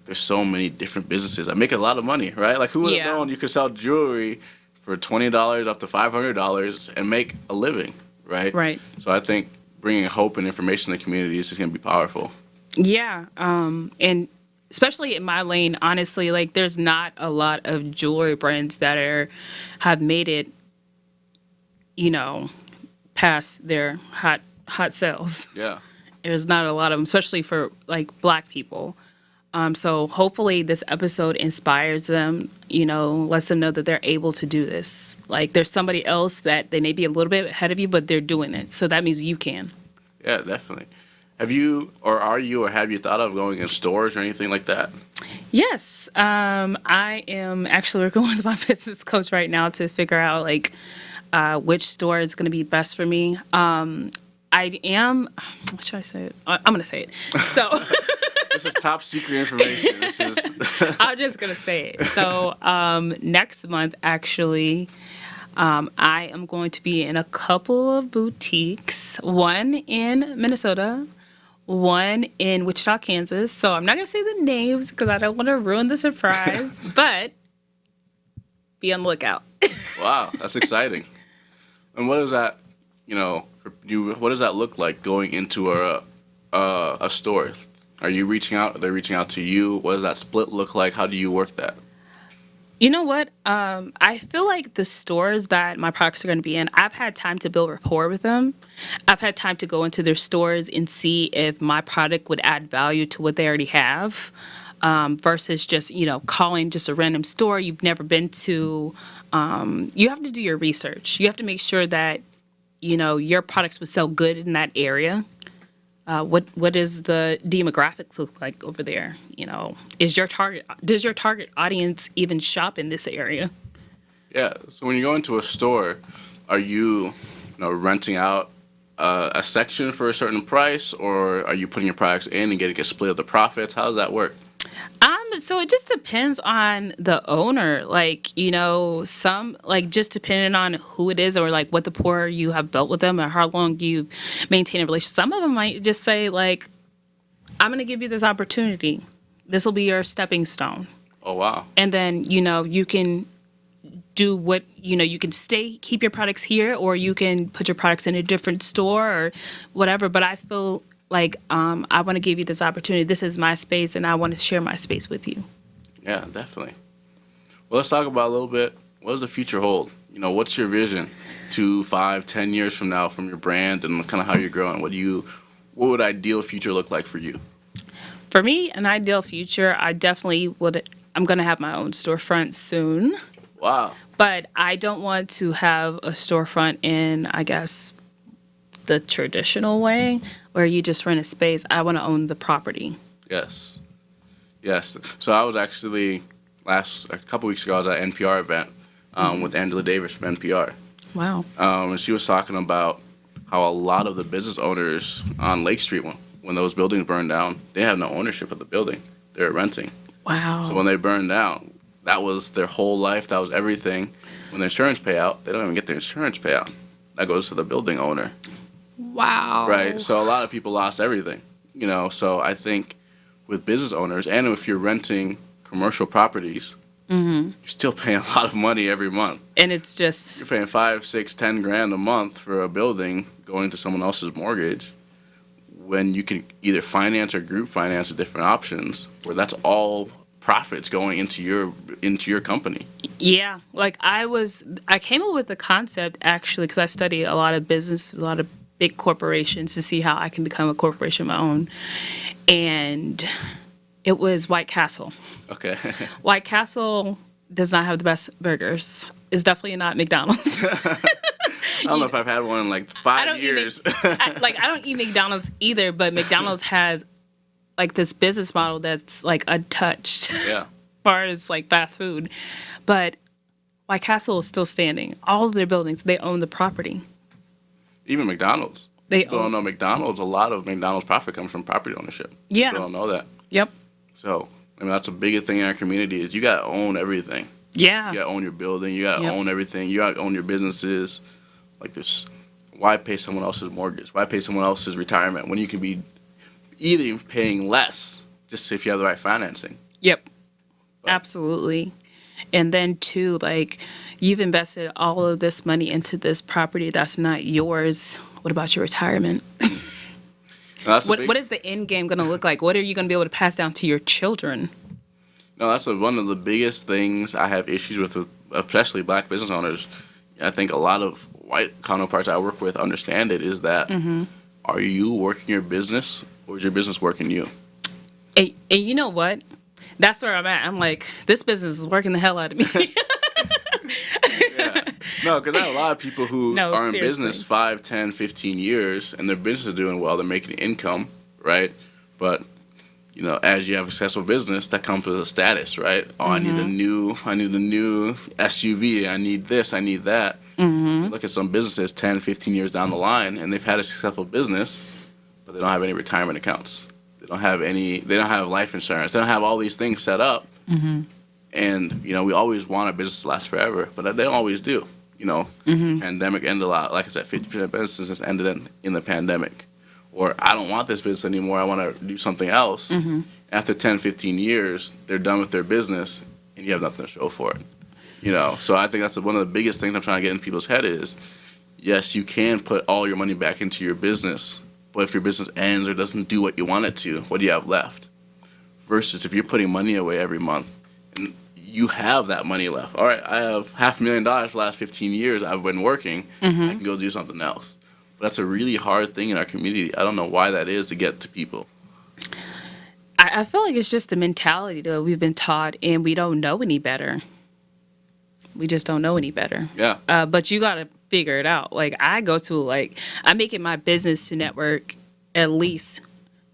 Speaker 2: There's so many different businesses that make a lot of money, right? Who would have known you could sell jewelry for $20 up to $500 and make a living, right?
Speaker 3: Right.
Speaker 2: So I think bringing hope and information to the community is just going to be powerful.
Speaker 3: Yeah. And especially in my lane, honestly, like there's not a lot of jewelry brands that have made it, past their hot sales.
Speaker 2: Yeah.
Speaker 3: There's not a lot of them, especially for like Black people. So hopefully this episode inspires them, lets them know that they're able to do this. Like there's somebody else that they may be a little bit ahead of you, but they're doing it. So that means you can.
Speaker 2: Yeah, definitely. Have you thought of going in stores or anything like that?
Speaker 3: Yes. I am actually working with my business coach right now to figure out like which store is going to be best for me. I am, should I say it? I'm going to say it. So
Speaker 2: this is top secret information.
Speaker 3: I'm just going to say it. So next month, actually, I am going to be in a couple of boutiques, one in Minnesota, one in Wichita, Kansas. So I'm not going to say the names because I don't want to ruin the surprise, but be on the lookout.
Speaker 2: Wow, that's exciting. And what is that, for you, what does that look like going into a store? Are you reaching out? Are they reaching out to you? What does that split look like? How do you work that?
Speaker 3: You know what? I feel like the stores that my products are going to be in, I've had time to build rapport with them. I've had time to go into their stores and see if my product would add value to what they already have, versus just, calling just a random store you've never been to. You have to do your research. You have to make sure that, your products would sell good in that area. What does the demographics look like over there? Does your target audience even shop in this area?
Speaker 2: Yeah. So when you go into a store, are you, renting out a section for a certain price, or are you putting your products in and getting a split of the profits? How does that work?
Speaker 3: So it just depends on the owner. Like, some, like, just depending on who it is or, like, what rapport you have built with them or how long you maintain a relationship. Some of them might just say, like, I'm going to give you this opportunity. This will be your stepping stone.
Speaker 2: Oh, wow.
Speaker 3: And then, you can do what, you can keep your products here, or you can put your products in a different store or whatever. But I feel like I want to give you this opportunity. This is my space, and I want to share my space with you.
Speaker 2: Yeah, definitely. Well, let's talk about a little bit. What does the future hold? What's your vision 2, 5, 10 years from now from your brand and kind of how you're growing? What would ideal future look like for you?
Speaker 3: For me, an ideal future, I definitely would. I'm going to have my own storefront soon.
Speaker 2: Wow.
Speaker 3: But I don't want to have a storefront in, I guess, the traditional way where you just rent a space. I want to own the property.
Speaker 2: Yes. So I was actually a couple weeks ago, I was at an NPR event with Angela Davis from NPR.
Speaker 3: Wow.
Speaker 2: And she was talking about how a lot of the business owners on Lake Street, when those buildings burned down, they have no ownership of the building. They were renting.
Speaker 3: Wow.
Speaker 2: So when they burned down, that was their whole life. That was everything. When the insurance payout, they don't even get their insurance payout. That goes to the building owner.
Speaker 3: Wow.
Speaker 2: Right. So a lot of people lost everything, So I think with business owners, and if you're renting commercial properties, you're still paying a lot of money every month.
Speaker 3: And it's just,
Speaker 2: you're paying $5, $6, $10,000 a month for a building going to someone else's mortgage, when you can either finance or group finance with different options, where that's all profits going into your company.
Speaker 3: Yeah. Like I came up with the concept actually because I study a lot of business, a lot of big corporations to see how I can become a corporation of my own. And it was White Castle.
Speaker 2: Okay.
Speaker 3: White Castle does not have the best burgers. It's definitely not McDonald's.
Speaker 2: I don't know if I've had one in like 5 years.
Speaker 3: I don't eat McDonald's either, but McDonald's has like this business model that's like untouched.
Speaker 2: Yeah.
Speaker 3: As far as like fast food. But White Castle is still standing. All of their buildings, they own the property.
Speaker 2: Even McDonald's. People don't know McDonald's. A lot of McDonald's profit comes from property ownership.
Speaker 3: Yeah.
Speaker 2: People don't know that.
Speaker 3: Yep.
Speaker 2: So, that's a big thing in our community is you got to own everything.
Speaker 3: Yeah.
Speaker 2: You got to own your building. You got to own everything. You got to own your businesses. Like this, why pay someone else's mortgage? Why pay someone else's retirement when you can be either paying less just if you have the right financing?
Speaker 3: Yep. But. Absolutely. And then too, like you've invested all of this money into this property that's not yours. What about your retirement? What is the end game going to look like? What are you going to be able to pass down to your children?
Speaker 2: No, that's one of the biggest things I have issues with especially black business owners. I think a lot of white counterparts I work with understand it, is that are you working your business or is your business working you?
Speaker 3: And you know what? That's where I'm at. I'm like, this business is working the hell out of me.
Speaker 2: Yeah. No, because I have a lot of people who are in business 5, 10, 15 years, and their business is doing well. They're making income, right? But, you know, as you have a successful business, that comes with a status, right? Oh, I need a new SUV. I need this. I need that. Look at some businesses 10, 15 years down the line, and they've had a successful business, but they don't have any retirement accounts. They don't have life insurance. They don't have all these things set up. And, you know, we always want our business to last forever, but they don't always do. You know, pandemic ended a lot. Like I said, 50% of businesses ended in the pandemic. Or I don't want this business anymore. I want to do something else. After 10, 15 years, they're done with their business, and you have nothing to show for it. You know, so I think that's one of the biggest things I'm trying to get in people's head is, yes, you can put all your money back into your business, but if your business ends or doesn't do what you want it to, what do you have left? Versus if you're putting money away every month, and you have that money left. All right, I have $500,000 for the last 15 years I've been working. I can go do something else. But that's a really hard thing in our community. I don't know why that is to get to people.
Speaker 3: I feel like it's just the mentality that we've been taught, and we don't know any better. We just don't know any better.
Speaker 2: Yeah.
Speaker 3: But you got to figure it out. Like, I make it my business to network at least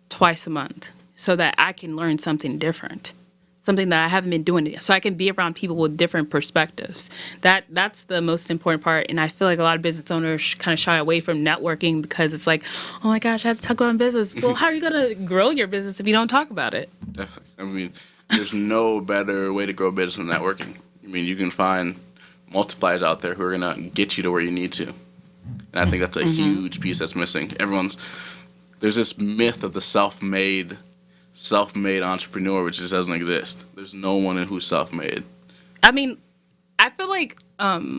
Speaker 3: twice a month so that I can learn something different. Something that I haven't been doing, so I can be around people with different perspectives. That's the most important part, and I feel like a lot of business owners kind of shy away from networking because it's like, oh my gosh, I have to talk about business. Well, how are you going to grow your business if you don't talk about it?
Speaker 2: Definitely. I mean, there's no better way to grow business than networking. I mean, you can find multipliers out there who are going to get you to where you need to, and I think that's a huge piece that's missing. There's this myth of the self-made entrepreneur, which just doesn't exist. There's no one who's self-made.
Speaker 3: I mean, I feel like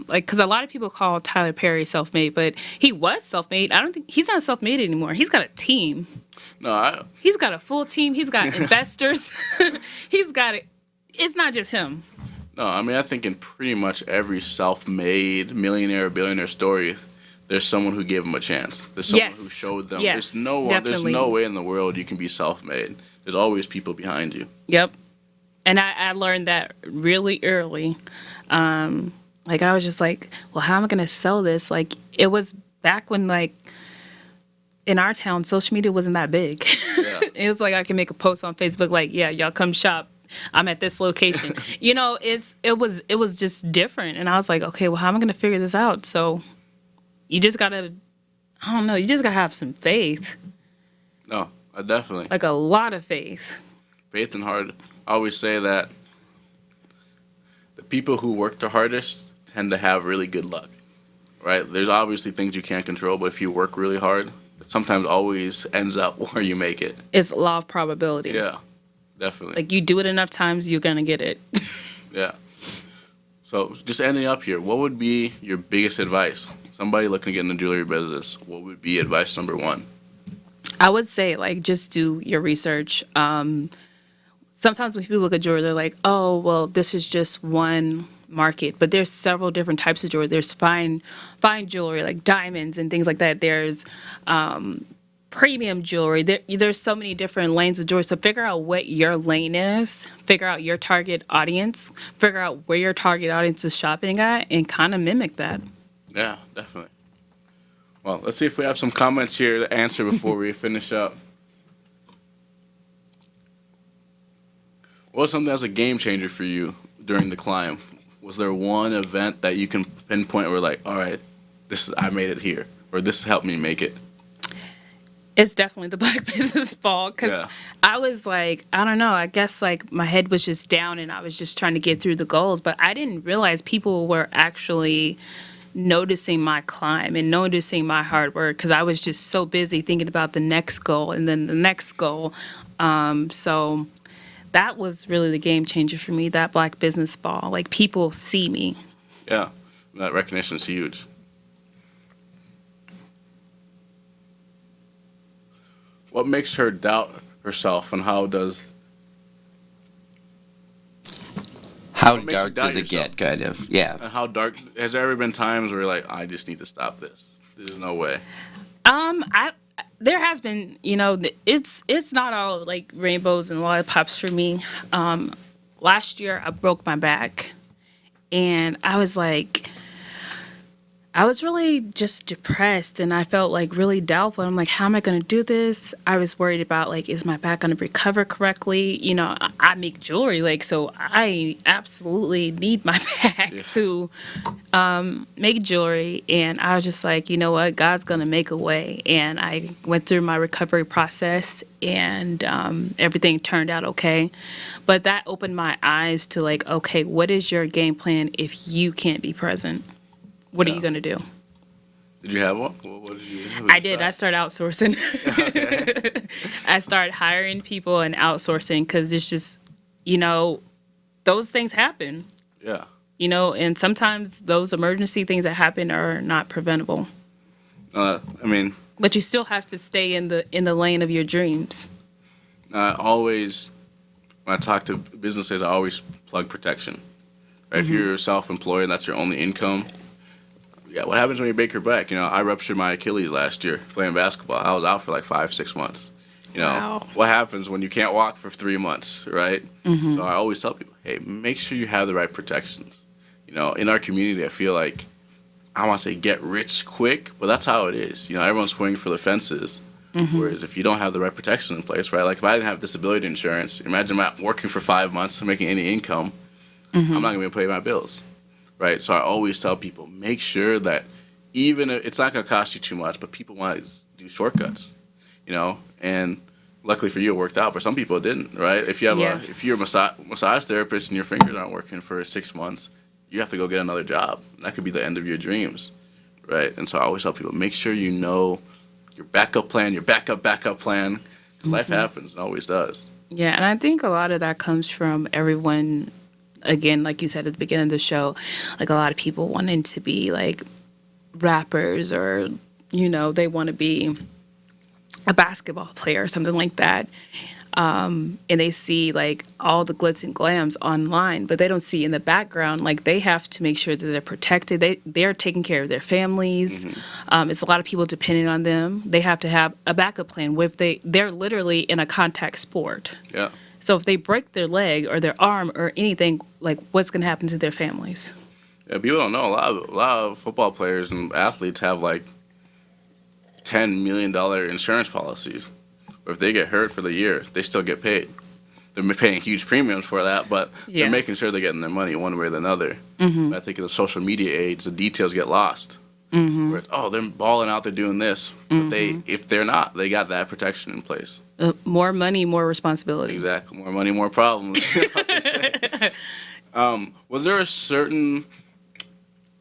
Speaker 3: because a lot of people call Tyler Perry self-made, but he was self-made. I don't think he's not self-made anymore. He's got a team. He's got a full team. He's got investors. It's not just him.
Speaker 2: No, I mean, I think in pretty much every self-made millionaire or billionaire story, there's someone who gave them a chance. There's someone who showed them.
Speaker 3: Yes,
Speaker 2: there's no way in the world you can be self-made. There's always people behind you. Yep.
Speaker 3: And I learned that really early. Like, I was just like, well, how am I going to sell this? Like, it was back when, like, in our town, social media wasn't that big. Yeah. It was like I can make a post on Facebook like, yeah, y'all come shop. I'm at this location. You know, it was just different. And I was like, okay, well, how am I going to figure this out? So you just got to, I don't know, you just got to have some faith.
Speaker 2: No, definitely.
Speaker 3: Like a lot of faith.
Speaker 2: Faith and hard. I always say that the people who work the hardest tend to have really good luck, right? There's obviously things you can't control, but if you work really hard, it sometimes always ends up where you make it.
Speaker 3: It's law of probability.
Speaker 2: Yeah, definitely.
Speaker 3: Like, you do it enough times, you're going to get it.
Speaker 2: Yeah. So just ending up here, what would be your biggest advice? Somebody looking to get in the jewelry business, what would be advice number one?
Speaker 3: I would say, like, just do your research. Sometimes when people look at jewelry, they're like, oh, well, this is just one market. But there's several different types of jewelry. There's fine jewelry, like diamonds and things like that. There's premium jewelry. There's so many different lanes of jewelry. So figure out what your lane is. Figure out your target audience. Figure out where your target audience is shopping at and kind of mimic that.
Speaker 2: Yeah, definitely. Well, let's see if we have some comments here to answer before we finish up. What was something that was a game changer for you during the climb? Was there one event that you can pinpoint where, like, all right, I made it here, or this helped me make it?
Speaker 3: It's definitely the Black Business Ball, because I was like, I don't know, I guess like my head was just down and I was just trying to get through the goals, but I didn't realize people were actually noticing my climb and noticing my hard work, because I was just so busy thinking about the next goal and then the next goal. So that was really the game changer for me, that Black Business Ball. Like, people see me.
Speaker 2: Yeah, that recognition is huge. What makes her doubt herself, and how
Speaker 1: dark does it get, kind of? Yeah.
Speaker 2: And how dark has there ever been times where you're like, I just need to stop this? There's no way.
Speaker 3: There has been, it's not all like rainbows and lollipops for me. Last year I broke my back, and I was really just depressed, and I felt like really doubtful. I'm like, how am I going to do this? I was worried about like, is my back going to recover correctly? I make jewelry, so I absolutely need my back to make jewelry. And I was just like, you know what? God's going to make a way. And I went through my recovery process, and everything turned out okay. But that opened my eyes to like, okay, what is your game plan if you can't be present? What are you going to do?
Speaker 2: Did you have one? What did you do?
Speaker 3: I did. I started outsourcing. Okay. I started hiring people and outsourcing because it's just, those things happen.
Speaker 2: Yeah.
Speaker 3: And sometimes those emergency things that happen are not preventable. But you still have to stay in the lane of your dreams.
Speaker 2: Always, when I talk to businesses, I always plug protection. Right? Mm-hmm. If you're self-employed and that's your only income, what happens when you break your back? I ruptured my Achilles last year playing basketball. I was out for like 5-6 months.
Speaker 3: Wow.
Speaker 2: What happens when you can't walk for 3 months, right? Mm-hmm. So I always tell people, hey, make sure you have the right protections. In our community, I feel like, I don't want to say get rich quick, but that's how it is. Everyone's swinging for the fences. Mm-hmm. Whereas if you don't have the right protection in place, right? Like if I didn't have disability insurance, imagine I'm working for 5 months and making any income, mm-hmm. I'm not going to be able to pay my bills. Right, so I always tell people, make sure that even if it's not going to cost you too much, but people want to do shortcuts, and luckily for you it worked out, but some people it didn't, right? If you have if you're a massage therapist and your fingers aren't working for 6 months, you have to go get another job. That could be the end of your dreams, right? And so I always tell people, make sure you know your backup plan, your backup plan. Mm-hmm. Life happens, it always does.
Speaker 3: Yeah, and I think a lot of that comes from everyone. Again, like you said at the beginning of the show, like a lot of people wanting to be like rappers or, they want to be a basketball player or something like that. And they see like all the glitz and glams online, but they don't see in the background, like they have to make sure that they're protected. They're taking care of their families. Mm-hmm. It's a lot of people depending on them. They have to have a backup plan with they're literally in a contact sport.
Speaker 2: Yeah.
Speaker 3: So if they break their leg or their arm or anything, like what's going to happen to their families?
Speaker 2: Yeah, people don't know. A lot of football players and athletes have like $10 million insurance policies. Or if they get hurt for the year, they still get paid. They're paying huge premiums for that, but they're making sure they're getting their money one way or another. Mm-hmm. I think in the social media age, the details get lost. Mm-hmm. Where they're balling out, they're doing this. Mm-hmm. But if they're not, they got that protection in place.
Speaker 3: More money, more responsibility.
Speaker 2: Exactly. More money, more problems. Was there a certain,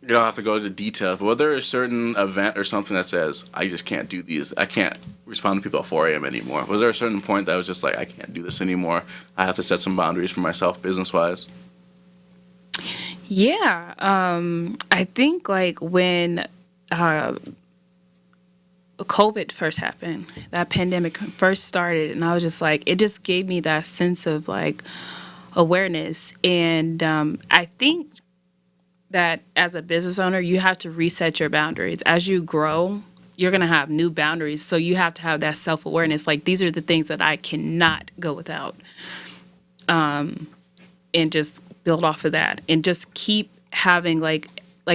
Speaker 2: you don't have to go into details, but was there a certain event or something that says, I just can't do these, I can't respond to people at 4 a.m. anymore? Was there a certain point that was just like, I can't do this anymore, I have to set some boundaries for myself business-wise?
Speaker 3: Yeah. I think like when COVID first happened, that pandemic first started, and I was just like, it just gave me that sense of like awareness. And I think that as a business owner, you have to reset your boundaries. As you grow, you're going to have new boundaries. So you have to have that self-awareness. Like, these are the things that I cannot go without. And just build off of that and just keep having like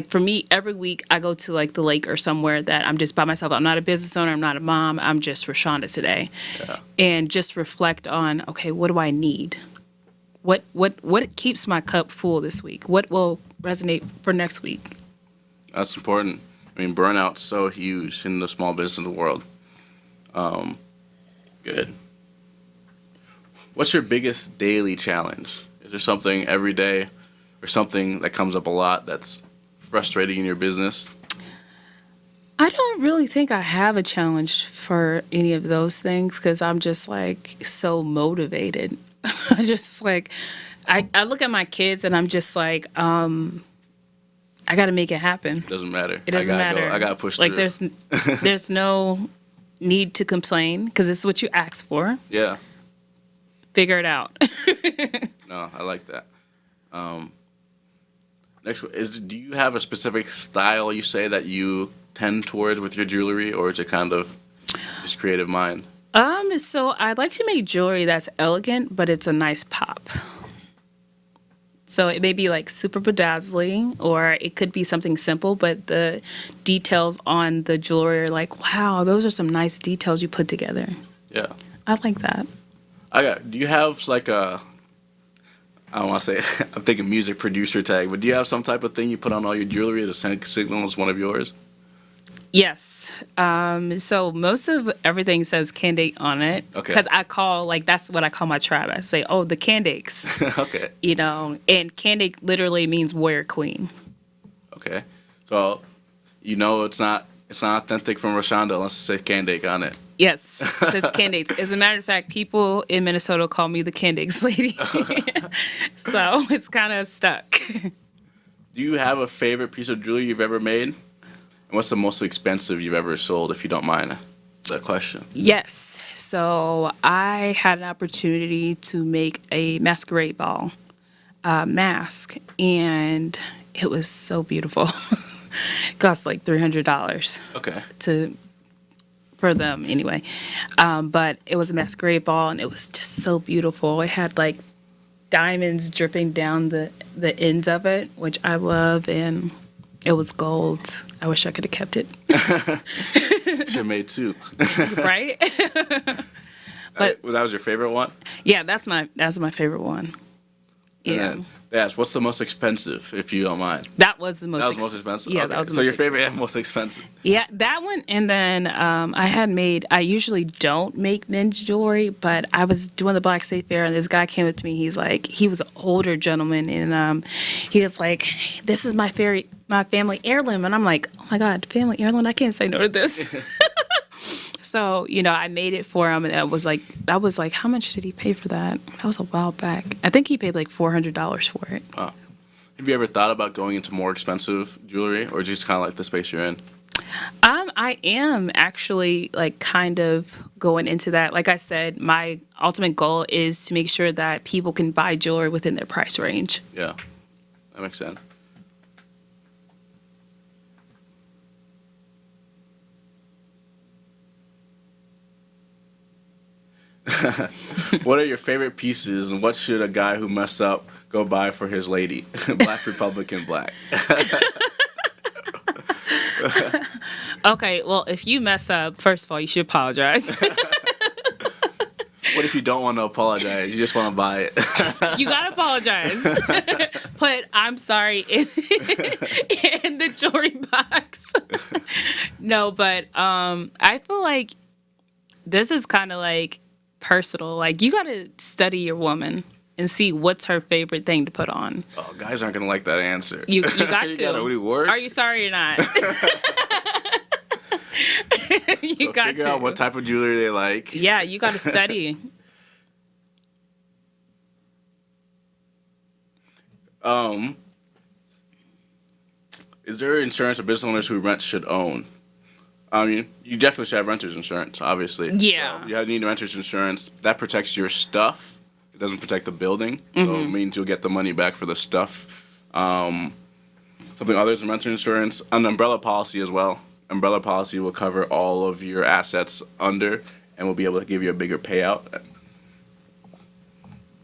Speaker 3: for me, every week I go to like the lake or somewhere that I'm just by myself. I'm not a business owner. I'm not a mom. I'm just Rashonda today. Yeah. And just reflect on, okay, what do I need? What keeps my cup full this week? What will resonate for next week?
Speaker 2: That's important. I mean, burnout's so huge in the small business world. Good. What's your biggest daily challenge? Is there something every day or something that comes up a lot that's frustrating in your business?
Speaker 3: I don't really think I have a challenge for any of those things because I'm just like so motivated. I just like, I look at my kids and I'm just like, I got to make it happen.
Speaker 2: Doesn't matter.
Speaker 3: It doesn't matter.
Speaker 2: I got to push
Speaker 3: like
Speaker 2: through.
Speaker 3: there's no need to complain because this is what you asked for.
Speaker 2: Yeah.
Speaker 3: Figure it out.
Speaker 2: No, I like that. Next one is, do you have a specific style you say that you tend towards with your jewelry, or is it kind of just creative mind?
Speaker 3: So I like to make jewelry that's elegant, but it's a nice pop. So it may be like super bedazzling, or it could be something simple, but the details on the jewelry are like, wow, those are some nice details you put together.
Speaker 2: Yeah.
Speaker 3: I like that.
Speaker 2: Do you have like a, I don't want to say, I'm thinking music producer tag, but do you have some type of thing you put on all your jewelry to signal as one of yours?
Speaker 3: Yes. So most of everything says Candake on it.
Speaker 2: Okay.
Speaker 3: Because that's what I call my tribe. I say, oh, the Candakes.
Speaker 2: Okay.
Speaker 3: And Candake literally means warrior queen.
Speaker 2: Okay. So, it's not authentic from Rashonda unless it says Candake on it.
Speaker 3: Yes, it says Candakes. As a matter of fact, people in Minnesota call me the Candakes lady. So it's kind of stuck.
Speaker 2: Do you have a favorite piece of jewelry you've ever made? And what's the most expensive you've ever sold, if you don't mind that question?
Speaker 3: Yes. So I had an opportunity to make a masquerade ball mask, and it was so beautiful. It cost like $300.
Speaker 2: Okay.
Speaker 3: For them anyway. But it was a masquerade ball, and it was just so beautiful. It had like diamonds dripping down the ends of it, which I love, and it was gold. I wish I could have kept it.
Speaker 2: Should have made two.
Speaker 3: Right? But
Speaker 2: that was your favorite one?
Speaker 3: Yeah, that's my favorite one. Yeah.
Speaker 2: What's the most expensive, if you don't mind?
Speaker 3: That was the most.
Speaker 2: That was most expensive.
Speaker 3: Yeah,
Speaker 2: okay.
Speaker 3: that was the
Speaker 2: so
Speaker 3: most
Speaker 2: your favorite
Speaker 3: expensive.
Speaker 2: and most expensive.
Speaker 3: Yeah, that one, and then I usually don't make men's jewelry, but I was doing the Black State Fair, and this guy came up to me. He was an older gentleman, and he was like, "This is my family heirloom," and I'm like, "Oh my God, family heirloom! I can't say no to this." So, I made it for him, and that was like, how much did he pay for that? That was a while back. I think he paid like $400 for it.
Speaker 2: Wow. Have you ever thought about going into more expensive jewelry, or just kind of like the space you're in?
Speaker 3: I am actually like kind of going into that. Like I said, my ultimate goal is to make sure that people can buy jewelry within their price range.
Speaker 2: Yeah, that makes sense. What are your favorite pieces, and what should a guy who messed up go buy for his lady? Black Republican Black.
Speaker 3: Okay, well, if you mess up, first of all, you should apologize.
Speaker 2: What if you don't want to apologize? You just want to buy it.
Speaker 3: You gotta apologize. Put "I'm sorry" in the jewelry box. No, but I feel like this is kind of like personal. Like, you gotta study your woman and see what's her favorite thing to put on.
Speaker 2: Oh, guys aren't gonna like that answer.
Speaker 3: You got
Speaker 2: You
Speaker 3: to.
Speaker 2: gotta really work.
Speaker 3: Are you sorry or not? You
Speaker 2: So
Speaker 3: got
Speaker 2: figure
Speaker 3: to.
Speaker 2: out what type of jewelry they like.
Speaker 3: Yeah, you got to study.
Speaker 2: Is there insurance that business owners who rent should own? I mean, you definitely should have renter's insurance, obviously.
Speaker 3: Yeah.
Speaker 2: So you need renter's insurance. That protects your stuff. It doesn't protect the building. So it means you'll get the money back for the stuff. Something others than renter's insurance. An umbrella policy as well. Umbrella policy will cover all of your assets under and will be able to give you a bigger payout.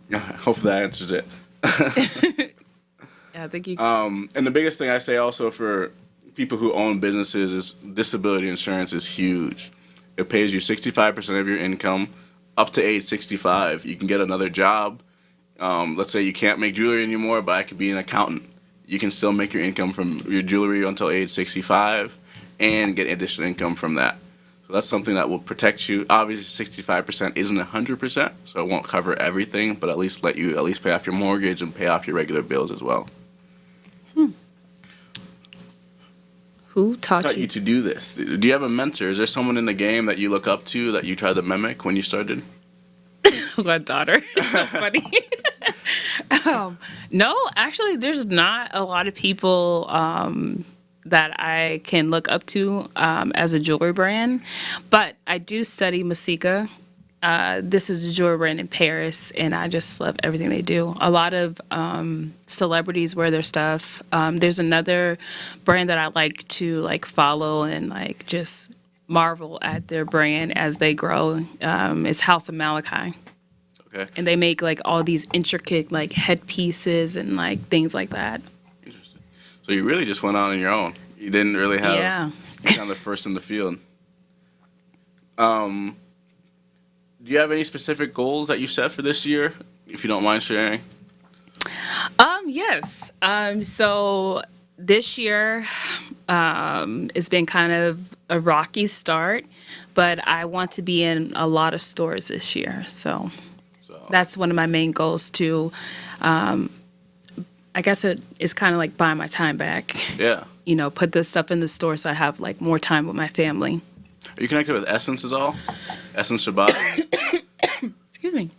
Speaker 2: Yeah, hopefully that answers it.
Speaker 3: Yeah, I think you.
Speaker 2: And the biggest thing I say also for people who own businesses is disability insurance is huge. It pays you 65% of your income up to age 65. You can get another job. Let's say you can't make jewelry anymore, but I could be an accountant. You can still make your income from your jewelry until age 65 and get additional income from that. So that's something that will protect you. Obviously, 65% isn't 100%, so it won't cover everything, but at least let you pay off your mortgage and pay off your regular bills as well.
Speaker 3: Who taught
Speaker 2: You to do this? Do you have a mentor? Is there someone in the game that you look up to that you tried to mimic when you started?
Speaker 3: My daughter. It's so funny. No, actually, there's not a lot of people that I can look up to as a jewelry brand. But I do study Masika. This is a jewelry brand in Paris, and I just love everything they do. A lot of celebrities wear their stuff. There's another brand that I like to like follow and like just marvel at their brand as they grow. It's House of Malachi.
Speaker 2: Okay.
Speaker 3: And they make like all these intricate like headpieces and like things like that.
Speaker 2: Interesting. So you really just went out on your own. You didn't really have kind of the first in the field. Do you have any specific goals that you set for this year, if you don't mind sharing?
Speaker 3: Yes. So this year, it's been kind of a rocky start, but I want to be in a lot of stores this year. So that's one of my main goals to, I guess it is kind of like buying my time back.
Speaker 2: Yeah.
Speaker 3: You know, put this stuff in the store so I have like more time with my family.
Speaker 2: Are you connected with Essence at all? Essence Shabazz?
Speaker 3: Excuse me.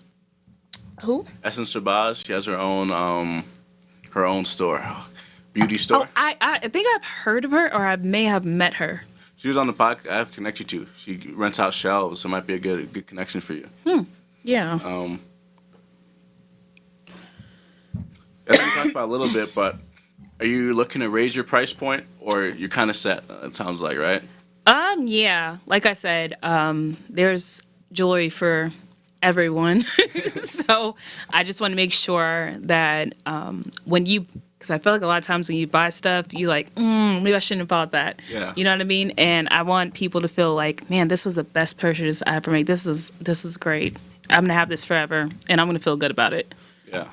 Speaker 3: Who?
Speaker 2: Essence Shabazz. She has her own store, beauty store.
Speaker 3: Oh, I think I've heard of her, or I may have met her.
Speaker 2: She was on the podcast. I have connected you to. She rents out shelves, so it might be a good connection for you.
Speaker 3: Yeah.
Speaker 2: As we talked about a little bit, but are you looking to raise your price point, or you're kind of set? It sounds like, right?
Speaker 3: Yeah. Like I said, there's jewelry for everyone. So I just want to make sure that because I feel like a lot of times when you buy stuff, you like, maybe I shouldn't have bought that.
Speaker 2: Yeah.
Speaker 3: You know what I mean? And I want people to feel like, man, this was the best purchase I ever made. This is great. I'm going to have this forever, and I'm going to feel good about it.
Speaker 2: Yeah.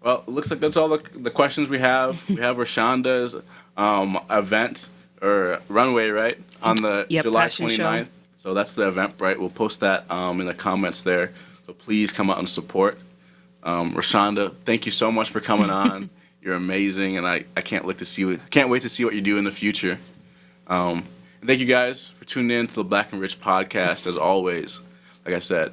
Speaker 2: Well, it looks like that's all the questions we have. We have Rashonda's event or runway, right, on the July 29th. So that's the event, right? We'll post that in the comments there. So please come out and support. Rashonda, thank you so much for coming on. You're amazing, and I can't wait to see what you do in the future. And thank you guys for tuning in to the Black and Rich podcast. As always, like I said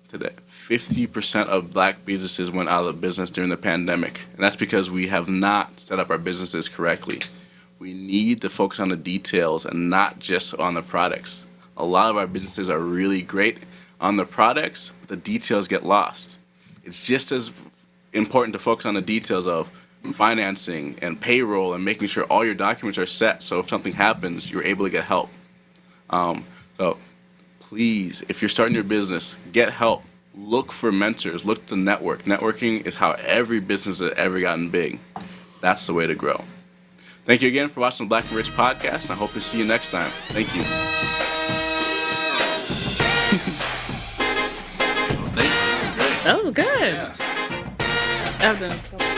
Speaker 2: today, 50% of black businesses went out of business during the pandemic, and that's because we have not set up our businesses correctly. We need to focus on the details and not just on the products. A lot of our businesses are really great on the products, but the details get lost. It's just as important to focus on the details of financing and payroll and making sure all your documents are set so if something happens, you're able to get help. So please, if you're starting your business, get help. Look for mentors. Look to network. Networking is how every business has ever gotten big. That's the way to grow. Thank you again for watching the Black and Rich podcast. I hope to see you next time. Thank you.
Speaker 3: That was good.
Speaker 2: Yeah.
Speaker 3: I've done a couple.